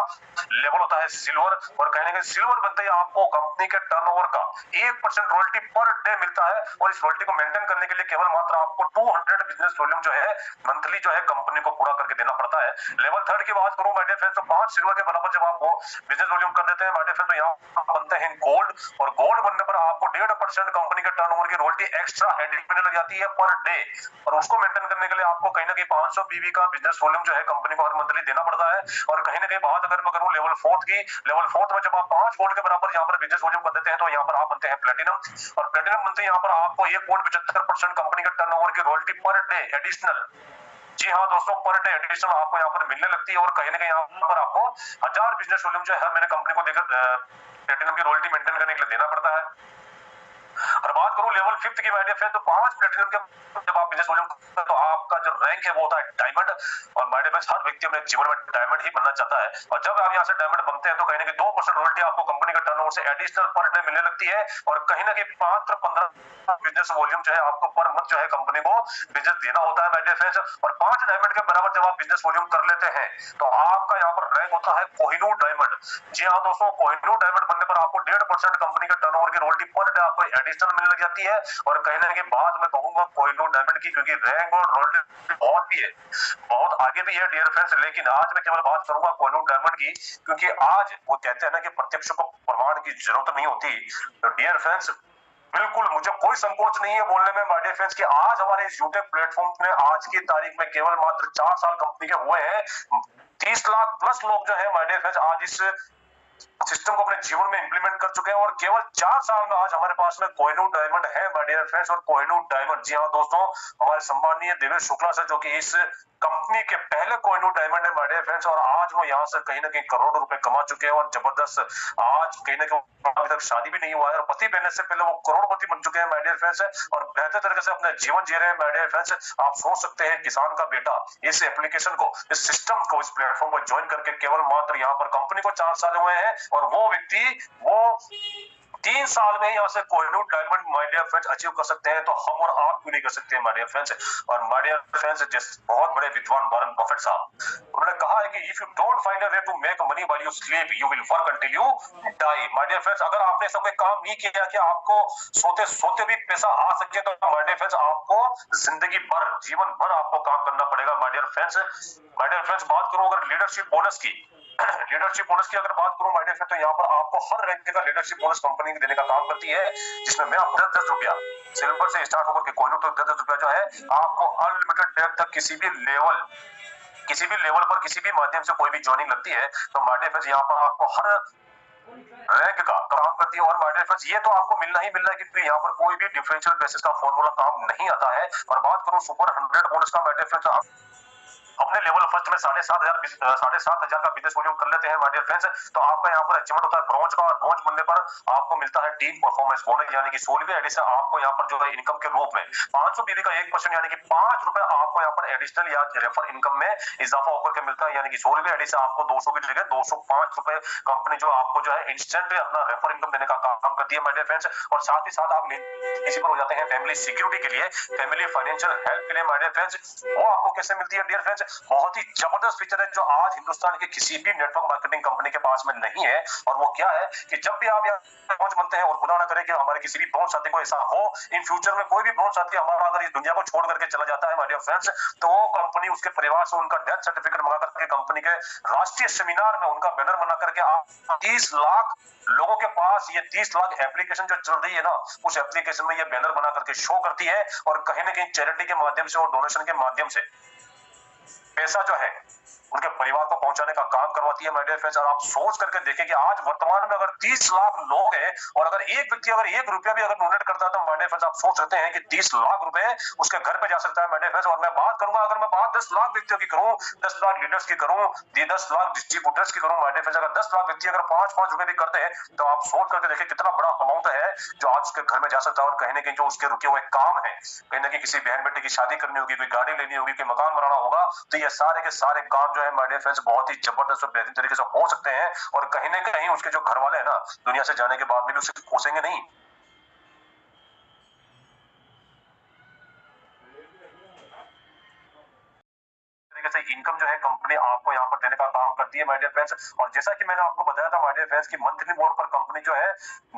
लेवल होता है सिल्वर। और कहीं ना कहीं सिल्वर बनते ही आपको कंपनी के टर्नओवर का 1% रॉयल्टी पर डे मिलता है। और इस रॉयल्टी को मेंटेन करने के लिए केवल मात्र आपको 200 बिजनेस वॉल्यूम जो है मंथली जो है कंपनी को पूरा करके देना पड़ता है। लेवल थर्ड की बात करूं माय डियर फ्रेंड्स, तो 5 सिल्वर के बराबर जब आप वो बिजनेस वॉल्यूम कर देते हैं माय डियर फ्रेंड्स, तो यहाँ बनते हैं गोल्ड। और गोल्ड बनने पर आपको 1.5% कंपनी के टर्नओवर की रॉयल्टी एक्स्ट्रा एडिशनल लग जाती है पर डे। और उसको मेंटेन करने के लिए आपको कहीं ना कहीं 500 बीवी का बिजनेस वॉल्यूम जो है कंपनी को हर मंथली देना पड़ता है। और कहीं ना कहीं बात अगर मैं करूं लेवल फोर्थ की, लेवल फोर्थ में जब आप 5 गोल्ड के बराबर यहाँ पर बिजनेस वॉल्यूम कर देते हैं तो यहाँ पर आप बनते हैं प्लेटिनम। और प्लेटिनम बनते हैं यहाँ पर आपको 1.75% कंपनी के टर्नओवर की रॉयल्टी पर डे एडिशनल, जी हाँ दोस्तों, पर डे एडिशनल आपको यहाँ पर मिलने लगती है। और कहीं ना कहीं यहाँ पर आपको 1000 बिजनेस वॉल्यूम जो है मैंने कंपनी को देकर प्लेटिनम की रॉयल्टी मेंटेन करने के लिए देना पड़ता है। और बात करूं लेवल 5 की माय डियर फ्रेंड, तो 5 प्लेटिनम के जब आप बिजनेस वॉल्यूम तो आपका जो रैंक है वो होता है डायमंड। और माय डियर फ्रेंड्स, हर व्यक्ति अपने जीवन में डायमंड ही बनना चाहता है। और जब आप यहाँ से डायमंड बनते हैं तो कहीं ना कहीं 2% रॉयल्टी आपको कंपनी का टर्नओवर से एडिशनल पर डे मिलने लगती है। और कहीं ना कहीं 15 बिजनेस वॉल्यूम जो है आपको पर मंथ जो है कंपनी को बिजनेस देना होता है माय डियर फ्रेंड्स। और 5 डायमंड के बराबर जब आप बिजनेस वॉल्यूम कर लेते हैं तो आपका यहाँ पर रैंक होता है कोहिनूर डायमंड। जी हाँ दोस्तों, कोहिनूर डायमंड बनने पर आपको 1.5% कंपनी के टर्नओवर की रॉयल्टी पर डे आपको एडिशनल मिलने लग जाती है। और कहीं ना कहीं बात मैं कहूंगा कोहिनूर डायमंड की, क्योंकि रैंक और रॉयल्टी बहुत भी है, बहुत आगे भी है डियर फ्रेंड्स। लेकिन आज मैं केवल बात करूंगा कोहिनूर डायमंड की, क्योंकि आज वो कहते हैं ना कि प्रत्यक्ष को प्रमाण की जरूरत नहीं होती। तो डियर फ्रेंड्स, बिल्कुल मुझे कोई संकोच नहीं है बोलने में माय डियर फ्रेंड्स कि आज हमारे इस यूट्यूब प्लेटफॉर्म में आज की तारीख में केवल मात्र 4 साल कंपनी के हुए हैं, 30 लाख प्लस लोग जो है माय डियर फ्रेंड्स आज इस सिस्टम को अपने जीवन में इंप्लीमेंट कर चुके हैं। और केवल 4 साल में आज हमारे पास में कोहिनूर डायमंड है माय डियर फ्रेंड्स। और कोहिनूर डायमंड, जी हाँ दोस्तों, हमारे सम्माननीय देवेश शुक्ला सर जो कि इस कंपनी के पहले कोहिनूर डायमंड है माय डियर फ्रेंड्स। और आज वो यहाँ से कहीं ना कहीं करोड़ों रुपए कमा चुके हैं। और जबरदस्त, आज कहीं ना कहीं अभी तक शादी भी नहीं हुआ है और पति बनने से पहले वो करोड़पति बन चुके हैं माय डियर फ्रेंड्स। और बेहतर तरीके से अपना जीवन जी रहे हैं माय डियर फ्रेंड्स। आप सोच सकते हैं किसान का बेटा इस एप्लीकेशन को, इस सिस्टम को, इस प्लेटफॉर्म को ज्वाइन करके केवल मात्र यहाँ पर कंपनी को 4 साल हुए हैं और वो व्यक्ति वो 3 साल में यहाँ से Kohinoor diamond my dear friends achieve कर सकते हैं। तो हम और आप क्यों नहीं कर सकते हैं माय डियर फ्रेंड्स। और माय डियर फ्रेंड्स, जिस बहुत बड़े विद्वान वॉरेन बफेट साहब उन्होंने कहा है कि if you don't find a way to make money while you sleep you will work until you die. My dear friends, अगर आपने सब काम नहीं किया कि आपको सोते सोते भी पैसा आ सके तो माय डियर फ्रेंड्स आपको जिंदगी भर, जीवन भर आपको काम करना पड़ेगा my dear friends. My dear friends, बात करूं अगर लीडरशिप बोनस की, लीडरशिप बोनस की अगर बात करूं माय डियर फ्रेंड्स, तो यहाँ पर आपको हर रैंक का लीडरशिप बोनस कंपनी देने का काम करती है, जिसमें मैं आपको 10-10 रुपया सिल्वर से स्टार्ट होकर के कोहिनूर तक 10-10 रुपया जो है आपको अनलिमिटेड डेट तक किसी भी लेवल पर किसी भी माध्यम से कोई भी ज्वाइनिंग लगती है तो माय डियर फ्रेंड्स यहाँ पर आपको हर रैंक का काम करती है। और माय डियर फ्रेंड्स, ये तो आपको मिलना ही मिलना है क्योंकि यहाँ पर कोई भी डिफरेंशियल बेसिस का फॉर्मूला काम नहीं आता है। और बात करूं सुपर 100 बोनस का माय डियर फ्रेंड्स, अपने लेवल फर्स्ट में 7,500 का बिजनेस वॉल्यूम कर लेते हैं माय डियर फ्रेंड्स, तो आपका यहाँ पर अचीवमेंट होता है ब्रॉन्ज का। और ब्रॉन्ज बनने पर आपको मिलता है टीम परफॉर्मेंस बोनस, यानी कि 16वीं एडिशन आपको यहाँ पर जो है इनकम के रूप में 500 बीवी का 1% यानी कि 5 रुपए आपको यहाँ पर एडिशनल या रेफर इनकम में इजाफा होकर के मिलता है। यानी कि 16वीं एडिशन आपको 200 की जगह 205 रुपए कंपनी जो आपको जो है इंस्टेंट अपना रेफर इनकम देने का काम करती है माय डियर फ्रेंड्स। और साथ ही साथ आप एलिजिबल हो जाते हैं फैमिली सिक्योरिटी के लिए, फैमिली फाइनेंशियल हेल्प के लिए माय डियर फ्रेंड्स। वो आपको कैसे मिलती है डियर फ्रेंड्स, बहुत ही जबरदस्त फीचर है जो आज हिंदुस्तान के किसी भी नेटवर्क मार्केटिंग कंपनी के पास में नहीं है। और वो क्या है कि जब भी आप यहाँ पहुंच बनते हैं और खुदा ना करे कि हमारे किसी भी ब्रॉन्ज साथी को ऐसा हो इन फ्यूचर में, कोई भी ब्रॉन्ज साथी हमारा अगर इस दुनिया को छोड़ करके चला जाता है माय डियर फ्रेंड्स, तो वो कंपनी उसके परिवार से उनका डेथ सर्टिफिकेट मंगा करके कंपनी के राष्ट्रीय सेमिनार में उनका बैनर बना करके आप 30 लाख लोगों के पास, ये 30 लाख एप्लीकेशन जो चल रही है ना, उस एप्लीकेशन में ये बैनर बना करके शो करती है और कहीं ना कहीं चैरिटी के माध्यम से और डोनेशन के माध्यम से पैसा जो है उनके परिवार को पहुंचाने का काम करवाती है माय डियर फ्रेंड्स। और आप सोच करके देखें कि आज वर्तमान में अगर 30 लाख लोग हैं और अगर एक व्यक्ति अगर 1 रुपया भी अगर डोनेट करता है तो माय डियर फ्रेंड्स आप सोच सकते हैं कि 30 लाख रुपए उसके घर पे जा सकता है माय डियर फ्रेंड्स। और मैं बात करूंगा, अगर मैं बात 10 लाख व्यक्तियों की करूं, 10 लाख लीडर्स की करूं, 10 लाख डिस्ट्रीब्यूटर्स की करूं माय डियर फ्रेंड्स, अगर 10 लाख व्यक्ति अगर 5-5 रुपए भी करते हैं तो आप सोच करके देखिए कितना बड़ा अमाउंट है जो आज उसके घर में जा सकता है। और कहीं ना कहीं जो उसके रुके हुए काम है, कहीं ना कहीं किसी बहन बेटे की शादी करनी होगी, कोई गाड़ी लेनी होगी, कोई मकान बनाना होगा, तो ये सारे के सारे काम जो है माय डियर फ्रेंड्स बहुत ही जबरदस्त और बेहतरीन तरीके से हो सकते हैं। और कहीं ना कहीं उसके जो घर वाले हैं ना, दुनिया से जाने के बाद में भी उसे कोसेंगे नहीं। इनकम जो है कंपनी आपको यहाँ पर देने का काम करती है माय डियर फ्रेंड्स। और जैसा कि मैंने आपको बताया था माय डियर फ्रेंड्स की मंथली मोड पर कंपनी जो है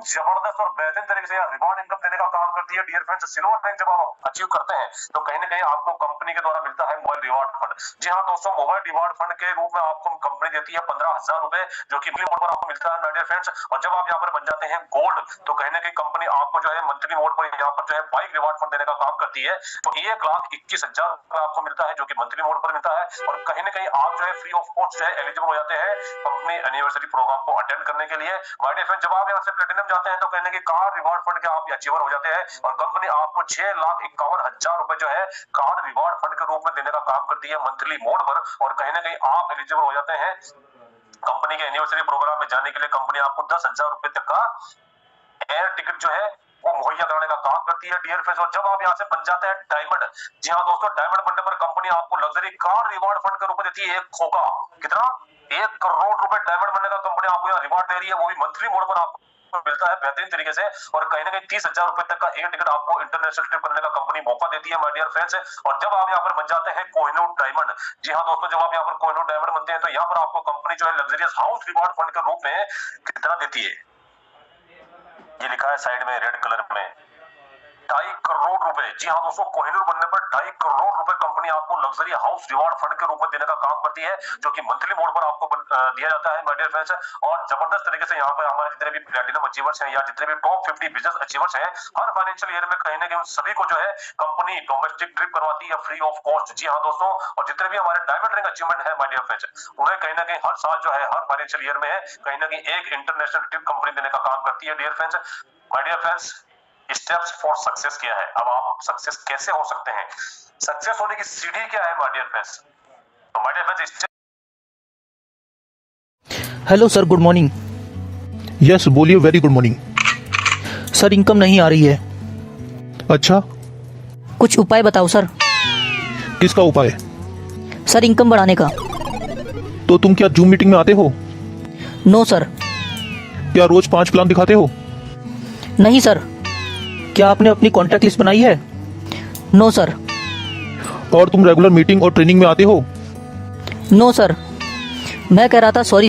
जबरदस्त और बेहतरीन तरीके से रिवॉर्ड इनकम देने का काम करती है डियर फ्रेंड्स। सिल्वर रैंक जब आप अचीव करते हैं तो कहीं ना कहीं आपको कंपनी के द्वारा मिलता है मोबाइल रिवॉर्ड फंड। जी हाँ दोस्तों, मोबाइल रिवॉर्ड फंड के रूप में आपको कंपनी देती है 15,000 रुपए, जो कि मोड पर आपको मिलता है माय डियर फ्रेंड्स। और जब आप यहाँ पर बन जाते हैं गोल्ड तो कहीं ना कहीं कंपनी आपको जो है मंथली मोड पर यहाँ पर जो है बाइक रिवॉर्ड फंड देने का काम करती है। तो 1,21,000 रुपए आपको मिलता है जो कि मंथली मोड पर मिलता है। और कहीं ना कहीं आप जो है फ्री ऑफ कॉस्ट जो है एलिजिबल हो जाते हैं कंपनी एनिवर्सरी प्रोग्राम को अटेंड करने के लिए माय डियर फ्रेंड्स। जब आप यहाँ से प्लेटिनम जाते हैं तो कहीं ना कहीं कार रिवॉर्ड फंड के आप अचीवर हो जाते हैं और कंपनी आपको 6,51,000 रुपए जो है कार रिवॉर्ड फंड के रूप में देने का काम करती है मंथली मोड पर। और कहीं ना कहीं आप एलिजिबल हो जाते हैं कंपनी के एनिवर्सरी प्रोग्राम में जाने के लिए। कंपनी आपको 10,000 रुपए तक का एयर टिकट जो है वो मुहैया कराने का काम करती है डियर फ्रेंड्स। और जब आप यहाँ से बन जाते हैं डायमंड, जी हाँ दोस्तों, डायमंड बनने पर कंपनी आपको लग्जरी कार रिवॉर्ड फंड के रूप में देती है एक खोखा। कितना? 1 करोड़ रुपए डायमंड बनने का कंपनी आपको यहाँ रिवॉर्ड दे रही है, वो भी मंथली मोड पर आपको मिलता है बेहतरीन तरीके से। और कहीं ना कहीं 30,000 रुपए तक का एयर टिकट आपको इंटरनेशनल ट्रिप करने का कंपनी मौका देती है माय डियर फ्रेंड्स। और जब आप यहाँ पर बन जाते हैं कोहिनूर डायमंड, जी हाँ दोस्तों, जब आप यहाँ पर कोहिनूर डायमंड बनते हैं तो यहाँ पर आपको कंपनी जो है लग्जरियस हाउस रिवॉर्ड फंड के रूप में कितना देती है, ये लिखा है साइड में रेड कलर में, 2.5 करोड़ रुपए। जी हाँ दोस्तों, कोहिनूर बनने पर 2.5 करोड़ रुपए कंपनी आपको लग्जरी हाउस रिवॉर्ड फंड के रूप में देने का काम करती है, जो कि मंथली मोड पर आपको दिया जाता है माय डियर फ्रेंड्स। और जबरदस्त तरीके से यहाँ पर हमारे जितने भी प्लैटिनम अचीवर्स हैं या जितने भी टॉप 50 बिजनेस अचीवर्स हैं, हर फाइनेंशियल ईयर में कहीं ना कहीं उन सभी को जो है कंपनी डोमेस्टिक ट्रिप करवाती है फ्री ऑफ कॉस्ट। जी हाँ दोस्तों, और जितने भी हमारे डायमंड रैंक अचीवमेंट है माय डियर फ्रेंड्स, उन्हें कहीं ना कहीं हर साल जो है, हर फाइनेंशियल ईयर में कहीं ना कहीं एक इंटरनेशनल ट्रिप कंपनी देने का काम करती है dear friends. My dear friends, steps for success क्या है, अब आप सक्सेस कैसे हो सकते हैं, सक्सेस होने की सीढ़ी क्या है माय डियर फ्रेंड्स। तो my dear friends, hello sir, good morning. Yes बोलिए, very good morning. Sir, income नहीं आ रही है, अच्छा, कुछ उपाय बताओ सर। किसका उपाय? सर, इनकम बढ़ाने का। तो तुम क्या जूम मीटिंग में आते हो? No sir. क्या रोज 5 प्लान दिखाते हो? नहीं सर। क्या आपने अपनी कॉन्टैक्ट लिस्ट बनाई है? No sir. और तुम रेगुलर मीटिंग और ट्रेनिंग में आते हो? No sir. मैं कह रहा था सॉरी